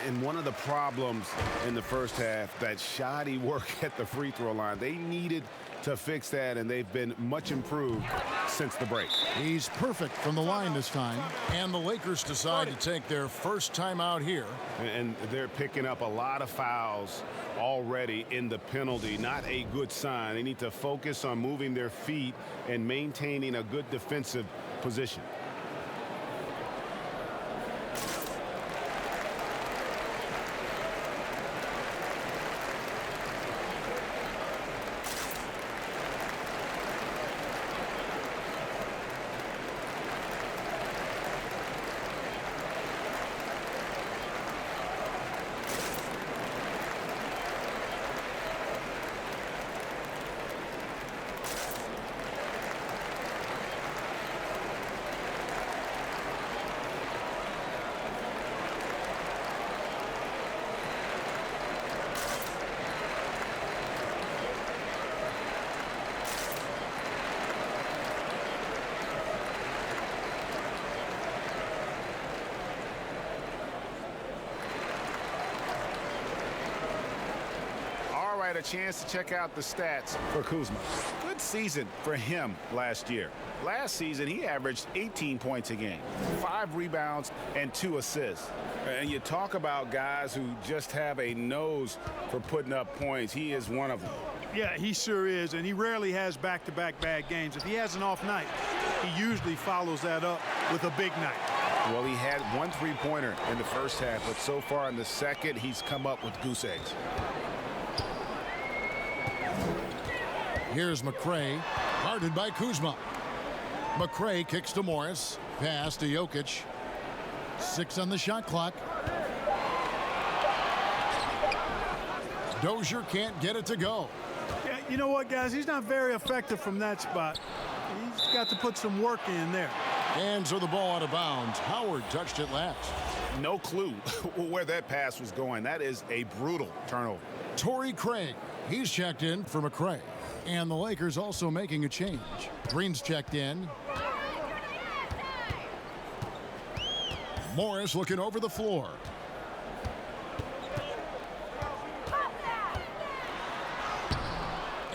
[SPEAKER 4] And one of the problems in the first half, that shoddy work at the free throw line. They needed to fix that, and they've been much improved since the break.
[SPEAKER 1] He's perfect from the line this time. And the Lakers decide to take their first time out here.
[SPEAKER 4] And they're picking up a lot of fouls already in the penalty. Not a good sign. They need to focus on moving their feet and maintaining a good defensive position. A chance to check out the stats for Kuzma. Good season for him last year. Last season, he averaged 18 points a game, 5 rebounds, and 2 assists. And you talk about guys who just have a nose for putting up points. He is one of them.
[SPEAKER 3] Yeah, he sure is, and he rarely has back-to-back bad games. If he has an off night, he usually follows that up with a big night.
[SPEAKER 4] Well, he had 1 3-pointer in the first half, but so far in the second, he's come up with goose eggs.
[SPEAKER 1] Here's McRae, guarded by Kuzma. McRae kicks to Morris. Pass to Jokic. 6 on the shot clock. Dozier can't get it to go.
[SPEAKER 3] Yeah, you know what, guys? He's not very effective from that spot. He's got to put some work in there.
[SPEAKER 1] And so the ball out of bounds. Howard touched it last.
[SPEAKER 2] No clue where that pass was going. That is a brutal turnover.
[SPEAKER 1] Torrey Craig, he's checked in for McCray. And the Lakers also making a change. Green's checked in. Morris looking over the floor.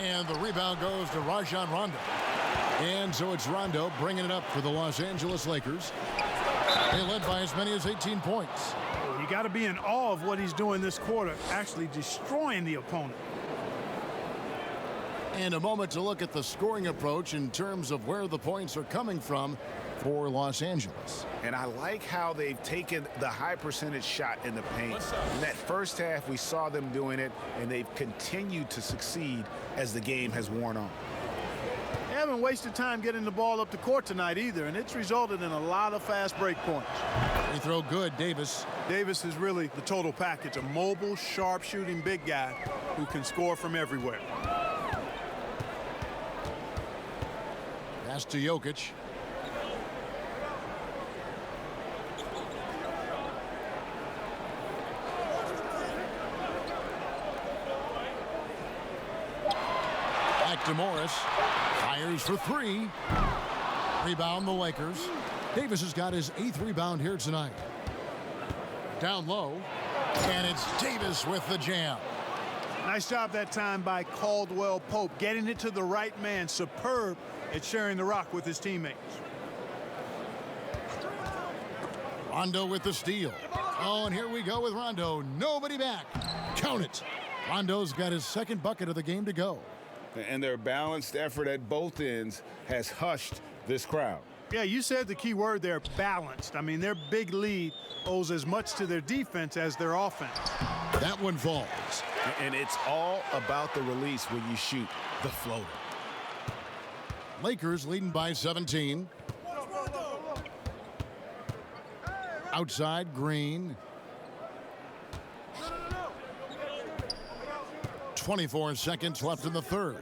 [SPEAKER 1] And the rebound goes to Rajon Rondo. And so it's Rondo bringing it up for the Los Angeles Lakers. They led by as many as 18 points.
[SPEAKER 3] You got to be in awe of what he's doing this quarter, actually destroying the opponent.
[SPEAKER 1] And a moment to look at the scoring approach in terms of where the points are coming from for Los Angeles.
[SPEAKER 2] And I like how they've taken the high percentage shot in the paint. In that first half, we saw them doing it, and they've continued to succeed as the game has worn on.
[SPEAKER 3] They haven't wasted time getting the ball up the court tonight either, and it's resulted in a lot of fast break points.
[SPEAKER 1] They throw good, Davis.
[SPEAKER 3] Davis is really the total package, a mobile, sharp-shooting big guy who can score from everywhere.
[SPEAKER 1] Pass to Jokic. Back to Morris. Fires for 3. Rebound the Lakers. Davis has got his 8th rebound here tonight. Down low. And it's Davis with the jam.
[SPEAKER 3] Nice job that time by Caldwell Pope, getting it to the right man. Superb at sharing the rock with his teammates.
[SPEAKER 1] Rondo with the steal. Oh, and here we go with Rondo. Nobody back. Count it. Rondo's got his 2nd bucket of the game to go.
[SPEAKER 2] And their balanced effort at both ends has hushed this crowd.
[SPEAKER 3] Yeah, you said the key word there, balanced. I mean, their big lead owes as much to their defense as their offense.
[SPEAKER 1] That one falls.
[SPEAKER 2] And it's all about the release when you shoot the floater.
[SPEAKER 1] Lakers leading by 17. Outside, Green. 24 seconds left in the 3rd.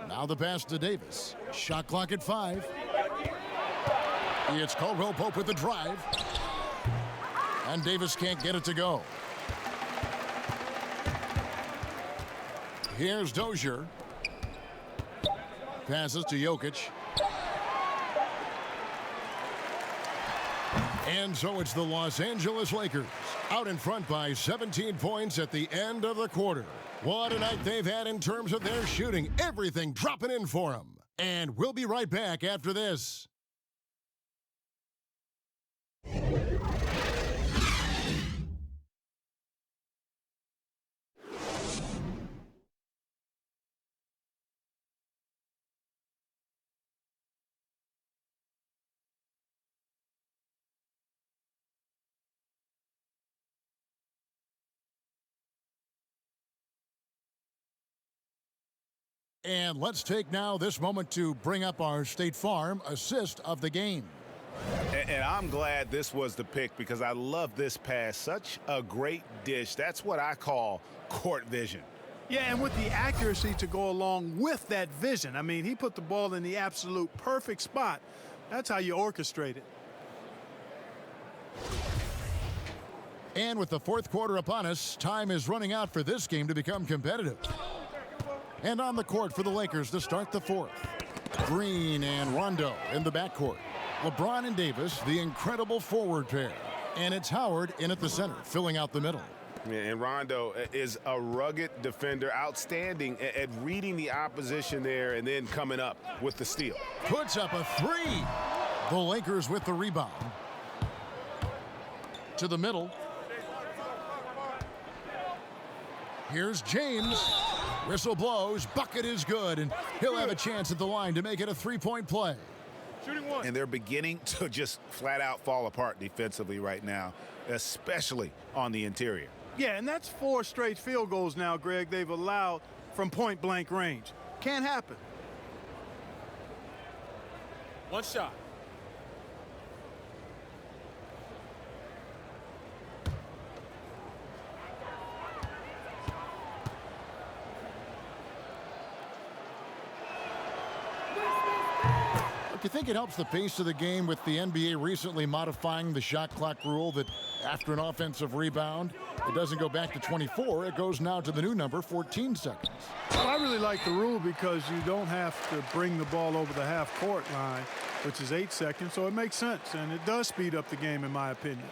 [SPEAKER 1] Now the pass to Davis. Shot clock at 5. It's Caldwell Pope with the drive. And Davis can't get it to go. Here's Dozier. Passes to Jokic. And so it's the Los Angeles Lakers out in front by 17 points at the end of the quarter. What a night they've had in terms of their shooting. Everything dropping in for them. And we'll be right back after this. And let's take now this moment to bring up our State Farm assist of the game.
[SPEAKER 2] And I'm glad this was the pick because I love this pass. Such a great dish. That's what I call court vision.
[SPEAKER 3] Yeah, and with the accuracy to go along with that vision. I mean, he put the ball in the absolute perfect spot. That's how you orchestrate it.
[SPEAKER 1] And with the 4th quarter upon us, time is running out for this game to become competitive. And on the court for the Lakers to start the 4th. Green and Rondo in the backcourt. LeBron and Davis, the incredible forward pair. And it's Howard in at the center, filling out the middle.
[SPEAKER 2] And Rondo is a rugged defender, outstanding at reading the opposition there and then coming up with the steal.
[SPEAKER 1] Puts up a 3. The Lakers with the rebound. To the middle. Here's James. Whistle blows, bucket is good, and he'll have a chance at the line to make it a 3-point play.
[SPEAKER 2] Shooting 1. And they're beginning to just flat out fall apart defensively right now, especially on the interior.
[SPEAKER 3] Yeah, and that's 4 straight field goals now, Greg, they've allowed from point-blank range. Can't happen.
[SPEAKER 5] 1 shot.
[SPEAKER 1] Do you think it helps the pace of the game with the NBA recently modifying the shot clock rule that after an offensive rebound, it doesn't go back to 24, it goes now to the new number, 14 seconds?
[SPEAKER 3] Well, I really like the rule because you don't have to bring the ball over the half-court line, which is 8 seconds, so it makes sense, and it does speed up the game, in my opinion.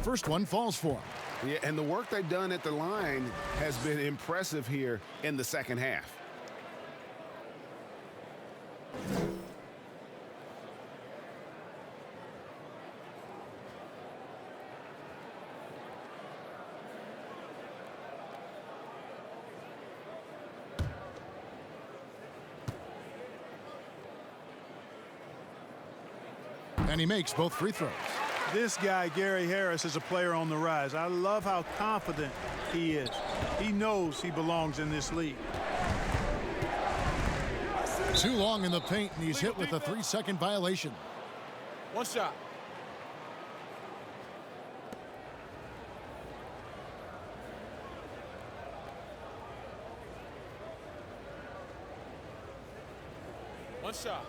[SPEAKER 1] First one falls for him.
[SPEAKER 4] Yeah, and the work they've done at the line has been impressive here in the second half.
[SPEAKER 1] And he makes both free throws.
[SPEAKER 3] This guy, Gary Harris, is a player on the rise. I love how confident he is. He knows he belongs in this league.
[SPEAKER 1] Too long in the paint, and he's hit with a 3-second violation.
[SPEAKER 5] One shot. One shot.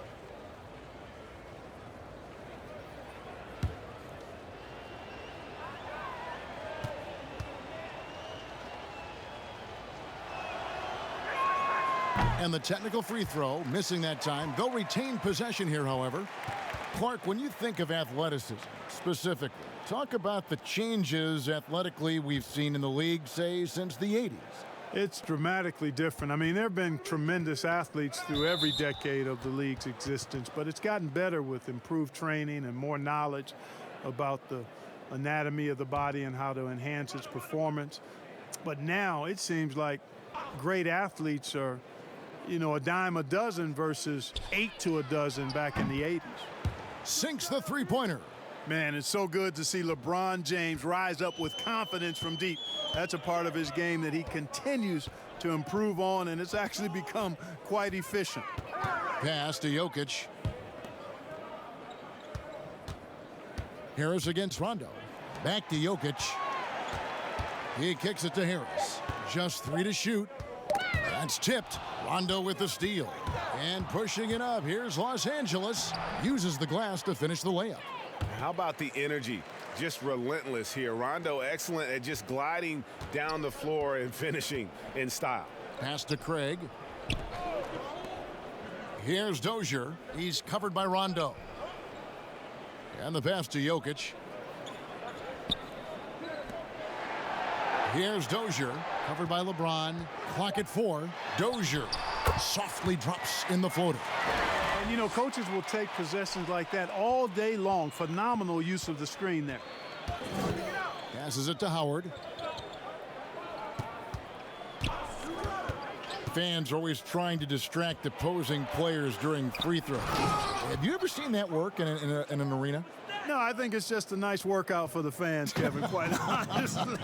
[SPEAKER 1] And the technical free throw, missing that time. They'll retain possession here, however. Clark, when you think of athleticism specifically, talk about the changes athletically we've seen in the league, say, since the 80s.
[SPEAKER 3] It's dramatically different. I mean, there have been tremendous athletes through every decade of the league's existence, but it's gotten better with improved training and more knowledge about the anatomy of the body and how to enhance its performance. But now it seems like great athletes are, you know, a dime a dozen versus 8 to a dozen back in the 80s.
[SPEAKER 1] Sinks the three-pointer.
[SPEAKER 3] Man, it's so good to see LeBron James rise up with confidence from deep. That's a part of his game that he continues to improve on, and it's actually become quite efficient.
[SPEAKER 1] Pass to Jokic. Harris against Rondo. Back to Jokic. He kicks it to Harris. Just 3 to shoot. That's tipped. Rondo with the steal. And pushing it up. Here's Los Angeles. Uses the glass to finish the layup.
[SPEAKER 4] How about the energy? Just relentless here. Rondo excellent at just gliding down the floor and finishing in style.
[SPEAKER 1] Pass to Craig. Here's Dozier. He's covered by Rondo. And the pass to Jokic. Here's Dozier, covered by LeBron. Clock at 4. Dozier softly drops in the floater.
[SPEAKER 3] And, you know, coaches will take possessions like that all day long. Phenomenal use of the screen there.
[SPEAKER 1] Passes it to Howard. Fans are always trying to distract opposing players during free throws. Have you ever seen that work in an arena?
[SPEAKER 3] No, I think it's just a nice workout for the fans, Kevin, quite honestly.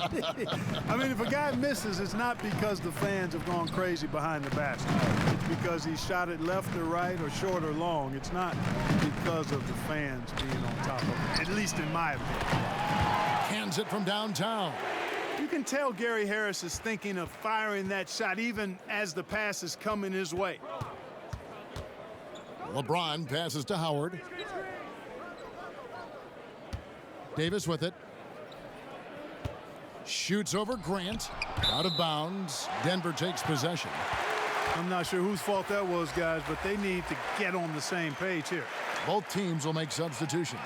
[SPEAKER 3] I mean, if a guy misses, it's not because the fans have gone crazy behind the basket. It's because he shot it left or right or short or long. It's not because of the fans being on top of it, at least in my opinion.
[SPEAKER 1] Hands it from downtown.
[SPEAKER 3] You can tell Gary Harris is thinking of firing that shot even as the pass is coming his way.
[SPEAKER 1] LeBron passes to Howard. Davis with it. Shoots over Grant. Out of bounds. Denver takes possession.
[SPEAKER 3] I'm not sure whose fault that was, guys, but they need to get on the same page here.
[SPEAKER 1] Both teams will make substitutions.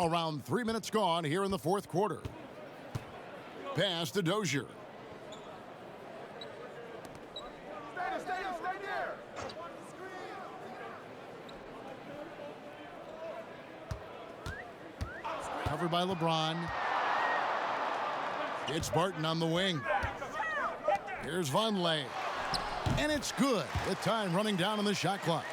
[SPEAKER 1] Around 3 minutes gone here in the fourth quarter. Pass to Dozier.
[SPEAKER 12] Stay there.
[SPEAKER 1] Covered by LeBron. It's Barton on the wing. Here's Vonleh. And it's good with time running down on the shot clock.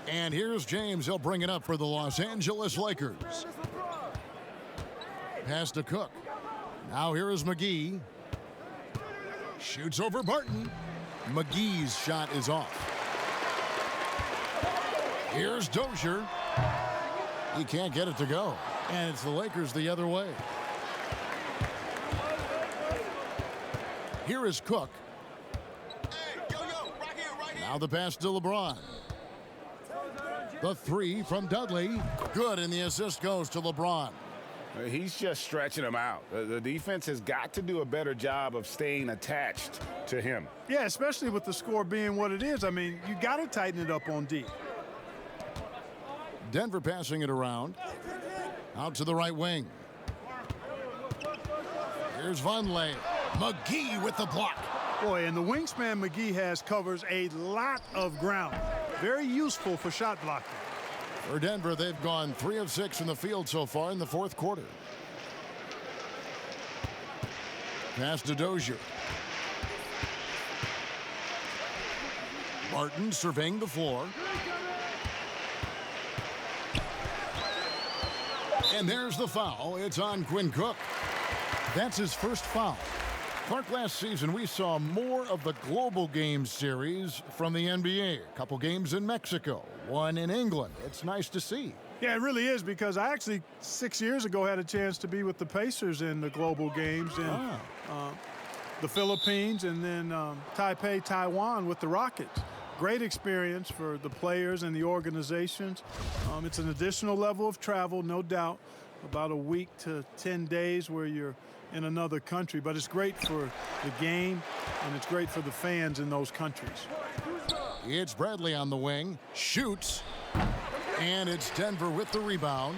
[SPEAKER 1] And here's James. He'll bring it up for the Los Angeles Lakers. Pass to Cook. Now here is McGee. Shoots over Barton. McGee's shot is off. Here's Dozier. He can't get it to go. And it's the Lakers the other way. Here is Cook. Now the pass to LeBron. The three from Dudley. Good, and the assist goes to LeBron.
[SPEAKER 2] He's just stretching him out. The defense has got to do a better job of staying attached to him.
[SPEAKER 3] Yeah, especially with the score being what it is. I mean, you got to tighten it up on D.
[SPEAKER 1] Denver passing it around. Out to the right wing. Here's Vonleh. McGee with the block.
[SPEAKER 3] Boy, and the wingspan McGee has covers a lot of ground. Very useful for shot blocking.
[SPEAKER 1] For Denver, they've gone 3 of 6 from the field so far in the fourth quarter. Pass to Dozier. Martin surveying the floor. And there's the foul. It's on Quinn Cook. That's his first foul. Clark, last season we saw more of the global game series from the NBA. A couple games in Mexico, one in England. It's nice to see.
[SPEAKER 3] Yeah, it really is, because I actually 6 years ago had a chance to be with the Pacers in the global games in the Philippines, and then Taipei, Taiwan with the Rockets. Great experience for the players and the organizations. It's an additional level of travel, no doubt, about a week to 10 days where you're in another country, but it's great for the game and it's great for the fans in those countries.
[SPEAKER 1] It's Bradley on the wing, shoots, and it's Denver with the rebound.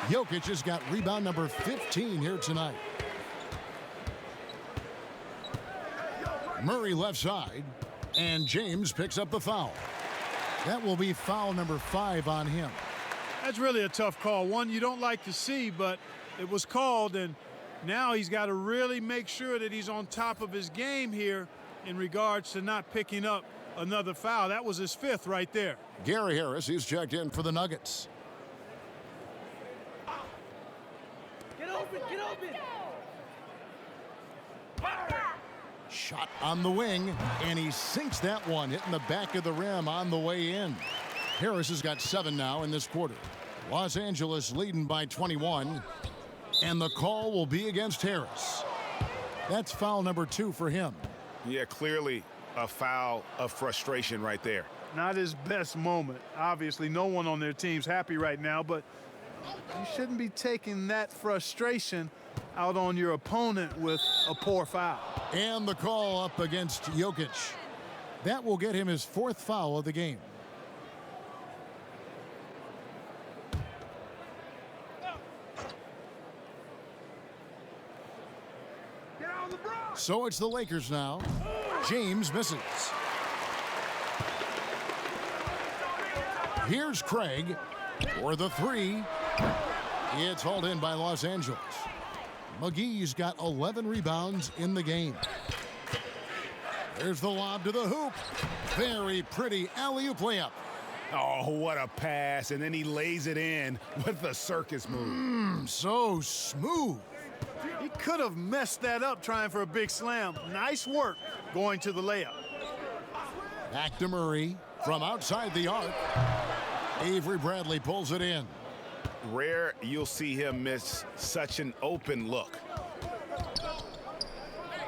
[SPEAKER 1] Jokic has got rebound number 15 here tonight. Murray left side, and James picks up the foul. That will be foul number 5 on him.
[SPEAKER 3] That's really a tough call. One you don't like to see, but it was called, and now he's got to really make sure that he's on top of his game here in regards to not picking up another foul. That was his 5th right there.
[SPEAKER 1] Gary Harris, he's checked in for the Nuggets.
[SPEAKER 7] Get open, get open.
[SPEAKER 1] Shot on the wing, and he sinks that one, hitting the back of the rim on the way in. Harris has got 7 now in this quarter. Los Angeles leading by 21. And the call will be against Harris. That's foul number 2 for him.
[SPEAKER 2] Yeah, clearly a foul of frustration right there.
[SPEAKER 3] Not his best moment. Obviously, no one on their team's happy right now, but you shouldn't be taking that frustration out on your opponent with a poor foul.
[SPEAKER 1] And the call up against Jokic. That will get him his 4th foul of the game. So it's the Lakers now. James misses. Here's Craig for the 3. It's hauled in by Los Angeles. McGee's got 11 rebounds in the game. There's the lob to the hoop. Very pretty alley-oop layup.
[SPEAKER 2] Oh, what a pass. And then he lays it in with the circus move.
[SPEAKER 1] So smooth.
[SPEAKER 3] He could have messed that up trying for a big slam. Nice work going to the layup.
[SPEAKER 1] Back to Murray from outside the arc. Avery Bradley pulls it in.
[SPEAKER 2] Rare you'll see him miss such an open look.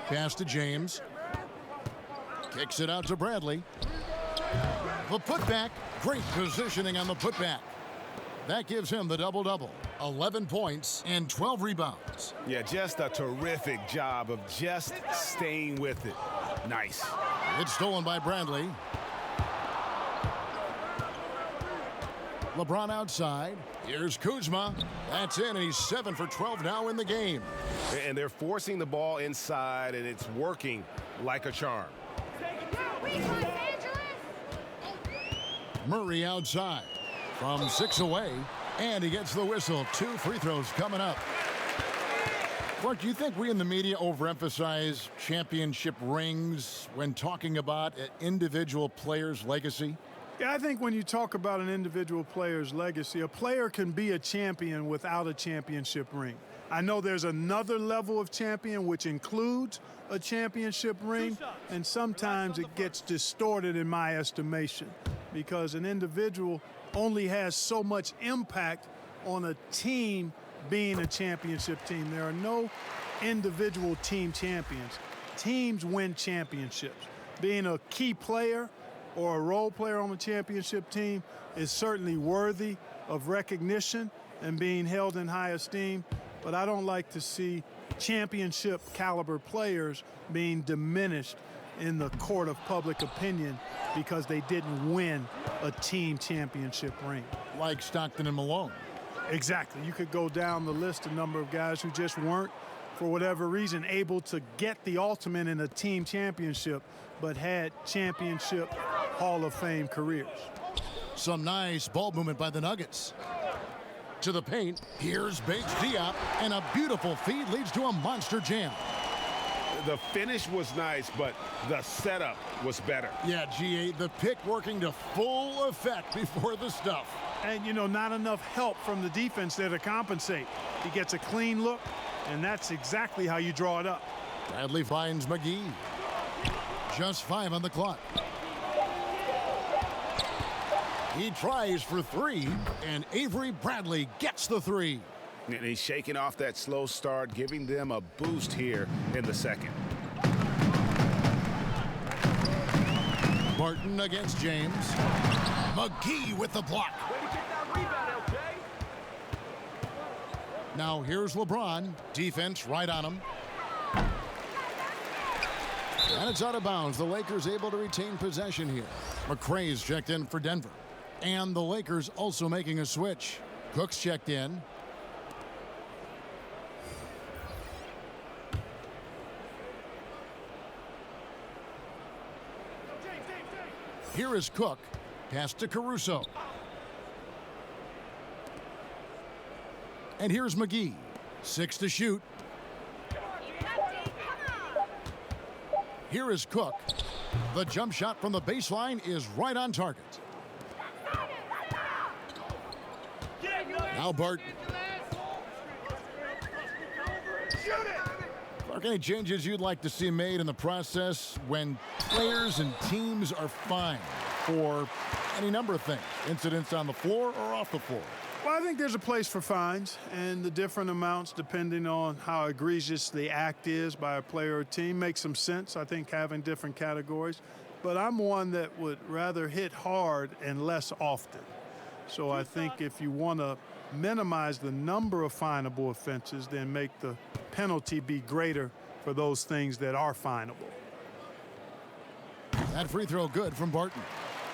[SPEAKER 1] Pass to James. Kicks it out to Bradley. The putback. Great positioning on the putback. That gives him the double-double. 11 points and 12 rebounds.
[SPEAKER 2] Yeah, just a terrific job of just staying with it. Nice.
[SPEAKER 1] It's stolen by Bradley. LeBron outside. Here's Kuzma. That's in, and he's 7 for 12 now in the game.
[SPEAKER 2] And they're forcing the ball inside, and it's working like a charm.
[SPEAKER 1] Murray outside from 6 away, and he gets the whistle. 2 free throws coming up. Clark, do you think we in the media overemphasize championship rings when talking about an individual player's legacy?
[SPEAKER 3] Yeah, I think when you talk about an individual player's legacy, a player can be a champion without a championship ring. I know there's another level of champion which includes a championship ring, and sometimes it gets distorted in my estimation because an individual only has so much impact on a team being a championship team. There are no individual team champions. Teams win championships. Being a key player or a role player on the championship team is certainly worthy of recognition and being held in high esteem, but I don't like to see championship caliber players being diminished in the court of public opinion because they didn't win a team championship ring.
[SPEAKER 1] Like Stockton and Malone.
[SPEAKER 3] Exactly. You could go down the list, a number of guys who just weren't, for whatever reason, able to get the ultimate in a team championship, but had championship Hall of Fame careers.
[SPEAKER 1] Some nice ball movement by the Nuggets. To the paint, here's Bates Diop, and a beautiful feed leads to a monster jam.
[SPEAKER 4] The finish was nice, but the setup was better.
[SPEAKER 1] Yeah, GA, the pick working to full effect before the stuff.
[SPEAKER 3] And, you know, not enough help from the defense there to compensate. He gets a clean look, and that's exactly how you draw it up.
[SPEAKER 1] Bradley finds McGee. Just 5 on the clock. He tries for 3, and Avery Bradley gets the 3.
[SPEAKER 2] And he's shaking off that slow start, giving them a boost here in the second.
[SPEAKER 1] Barton against James. McGee with the block. Now here's LeBron. Defense right on him. And it's out of bounds. The Lakers able to retain possession here. McRae's checked in for Denver. And the Lakers also making a switch. Cook's checked in. Here is Cook. Pass to Caruso. And here's McGee. 6 to shoot. Here is Cook. The jump shot from the baseline is right on target. Now Barton. Clark, any changes you'd like to see made in the process when players and teams are fined for any number of things, incidents on the floor or off the floor?
[SPEAKER 3] Well, I think there's a place for fines and the different amounts depending on how egregious the act is by a player or team makes some sense. I think having different categories, but I'm one that would rather hit hard and less often. So I think if you want to minimize the number of finable offenses, then make the penalty be greater for those things that are finable.
[SPEAKER 1] That free throw good from Barton.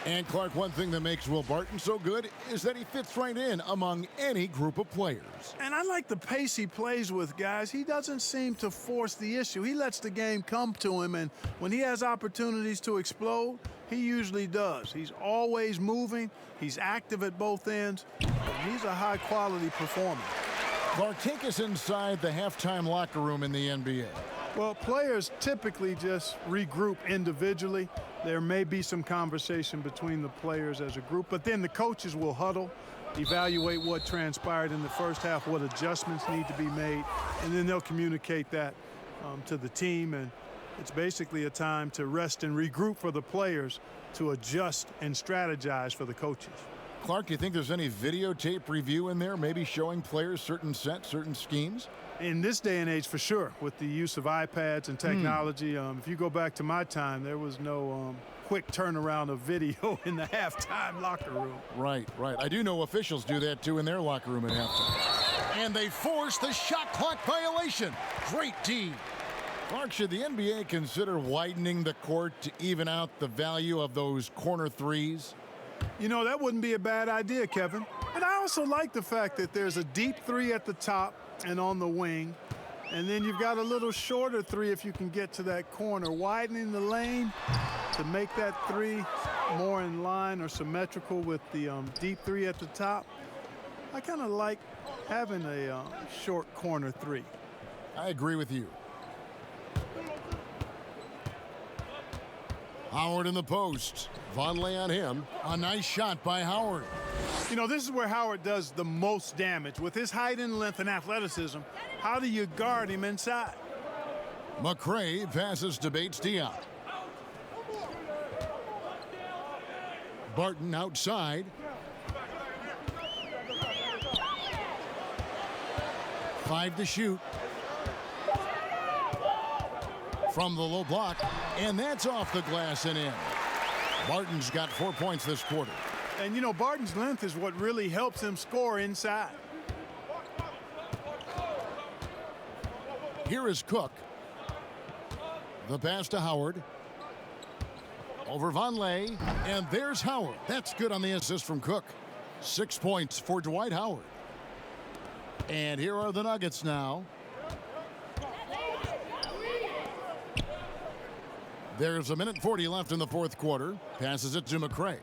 [SPEAKER 1] And Clark, one thing that makes Will Barton so good is that he fits right in among any group of players.
[SPEAKER 3] And I like the pace he plays with, guys. He doesn't seem to force the issue. He lets the game come to him, and when he has opportunities to explode, he usually does. He's always moving. He's active at both ends. And he's a high-quality performer.
[SPEAKER 1] Clark, take us inside the halftime locker room in the NBA.
[SPEAKER 3] Well, players typically just regroup individually. There may be some conversation between the players as a group, but then the coaches will huddle, evaluate what transpired in the first half, what adjustments need to be made, and then they'll communicate that to the team. And it's basically a time to rest and regroup for the players to adjust and strategize for the coaches.
[SPEAKER 1] Clark, do you think there's any videotape review in there, maybe showing players certain sets, certain schemes?
[SPEAKER 3] In this day and age, for sure, with the use of iPads and technology. If you go back to my time, there was no quick turnaround of video in the halftime locker room.
[SPEAKER 1] Right, right. I do know officials do that, too, in their locker room at halftime. And they force the shot clock violation. Great D. Clark, should the NBA consider widening the court to even out the value of those corner threes?
[SPEAKER 3] You know, that wouldn't be a bad idea, Kevin. And I also like the fact that there's a deep three at the top and on the wing. And then you've got a little shorter three if you can get to that corner. Widening the lane to make that three more in line or symmetrical with the deep three at the top. I kind of like having a short corner three.
[SPEAKER 1] I agree with you. Howard in the post. Vonleh on him. A nice shot by Howard.
[SPEAKER 3] You know, this is where Howard does the most damage. With his height and length and athleticism, how do you guard him inside?
[SPEAKER 1] McRae passes to Bates-Diop. Barton outside. Five to shoot. From the low block, and that's off the glass and in. Barton's got 4 points this quarter.
[SPEAKER 3] And, you know, Barton's length is what really helps him score inside.
[SPEAKER 1] Here is Cook. The pass to Howard. Over Vonleh, and there's Howard. That's good on the assist from Cook. 6 points for Dwight Howard. And here are the Nuggets now. There's 1:40 left in the fourth quarter. Passes it to McRae.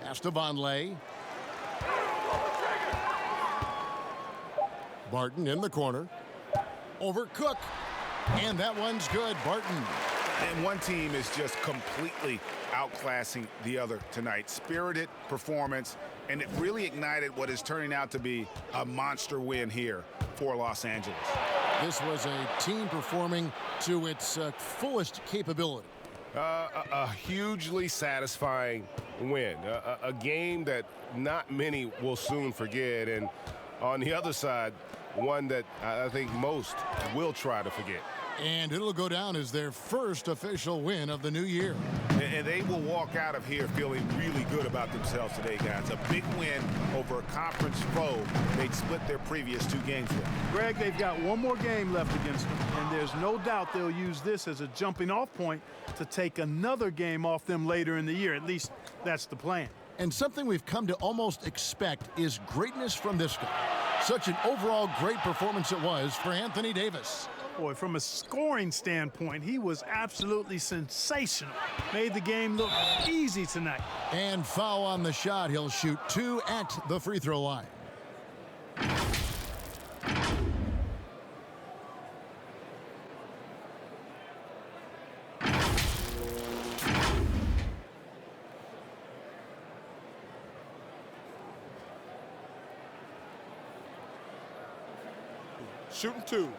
[SPEAKER 1] Pass to Vonleh. Barton in the corner. Over Cook. And that one's good. Barton.
[SPEAKER 2] And one team is just completely outclassing the other tonight. Spirited performance, and it really ignited what is turning out to be a monster win here for Los Angeles.
[SPEAKER 1] This was a team performing to its fullest capability.
[SPEAKER 4] A hugely satisfying win. A game that not many will soon forget. And on the other side, one that I think most will try to forget.
[SPEAKER 1] And it'll go down as their first official win of the new year.
[SPEAKER 2] And they will walk out of here feeling really good about themselves today, guys. A big win over a conference foe they'd split their previous 2 games with.
[SPEAKER 3] Greg, they've got one more game left against them, and there's no doubt they'll use this as a jumping-off point to take another game off them later in the year. At least that's the plan.
[SPEAKER 1] And something we've come to almost expect is greatness from this guy. Such an overall great performance it was for Anthony Davis.
[SPEAKER 3] Boy, from a scoring standpoint, he was absolutely sensational. Made the game look easy tonight.
[SPEAKER 1] And foul on the shot. He'll shoot 2 at the free throw line.
[SPEAKER 5] Shooting 2.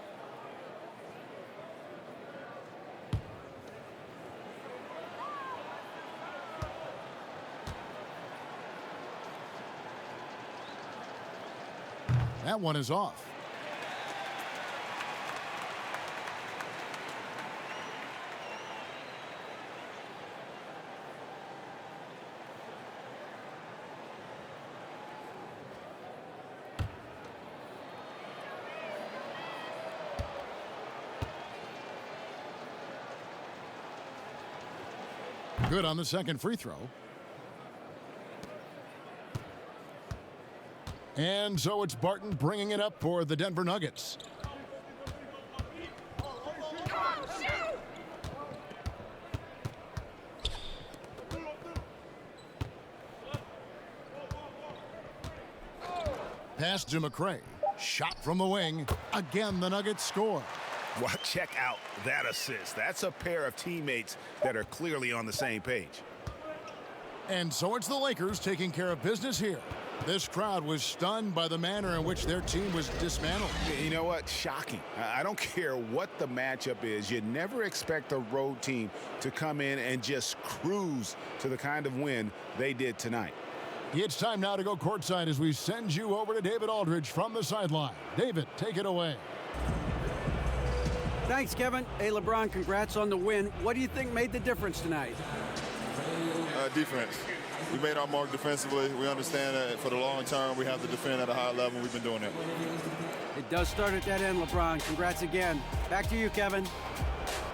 [SPEAKER 1] That one is off. Good on the second free throw. And so it's Barton bringing it up for the Denver Nuggets. Pass to McRae. Shot from the wing. Again, the Nuggets score.
[SPEAKER 2] Well, check out that assist. That's a pair of teammates that are clearly on the same page.
[SPEAKER 1] And so it's the Lakers taking care of business here. This crowd was stunned by the manner in which their team was dismantled.
[SPEAKER 2] You know what? Shocking. I don't care what the matchup is. You never expect a road team to come in and just cruise to the kind of win they did tonight.
[SPEAKER 1] It's time now to go courtside as we send you over to David Aldridge from the sideline. David, take it away.
[SPEAKER 7] Thanks, Kevin. Hey, LeBron, congrats on the win. What do you think made the difference tonight?
[SPEAKER 13] Defense. We made our mark defensively. We understand that for the long term, we have to defend at a high level. We've been doing it.
[SPEAKER 7] It does start at that end, LeBron. Congrats again. Back to you, Kevin.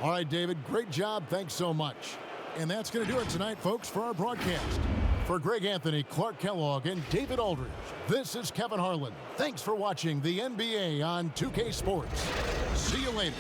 [SPEAKER 1] All right, David, great job. Thanks so much. And that's going to do it tonight, folks, for our broadcast. For Greg Anthony, Clark Kellogg, and David Aldridge, this is Kevin Harlan. Thanks for watching the NBA on 2K Sports. See you later.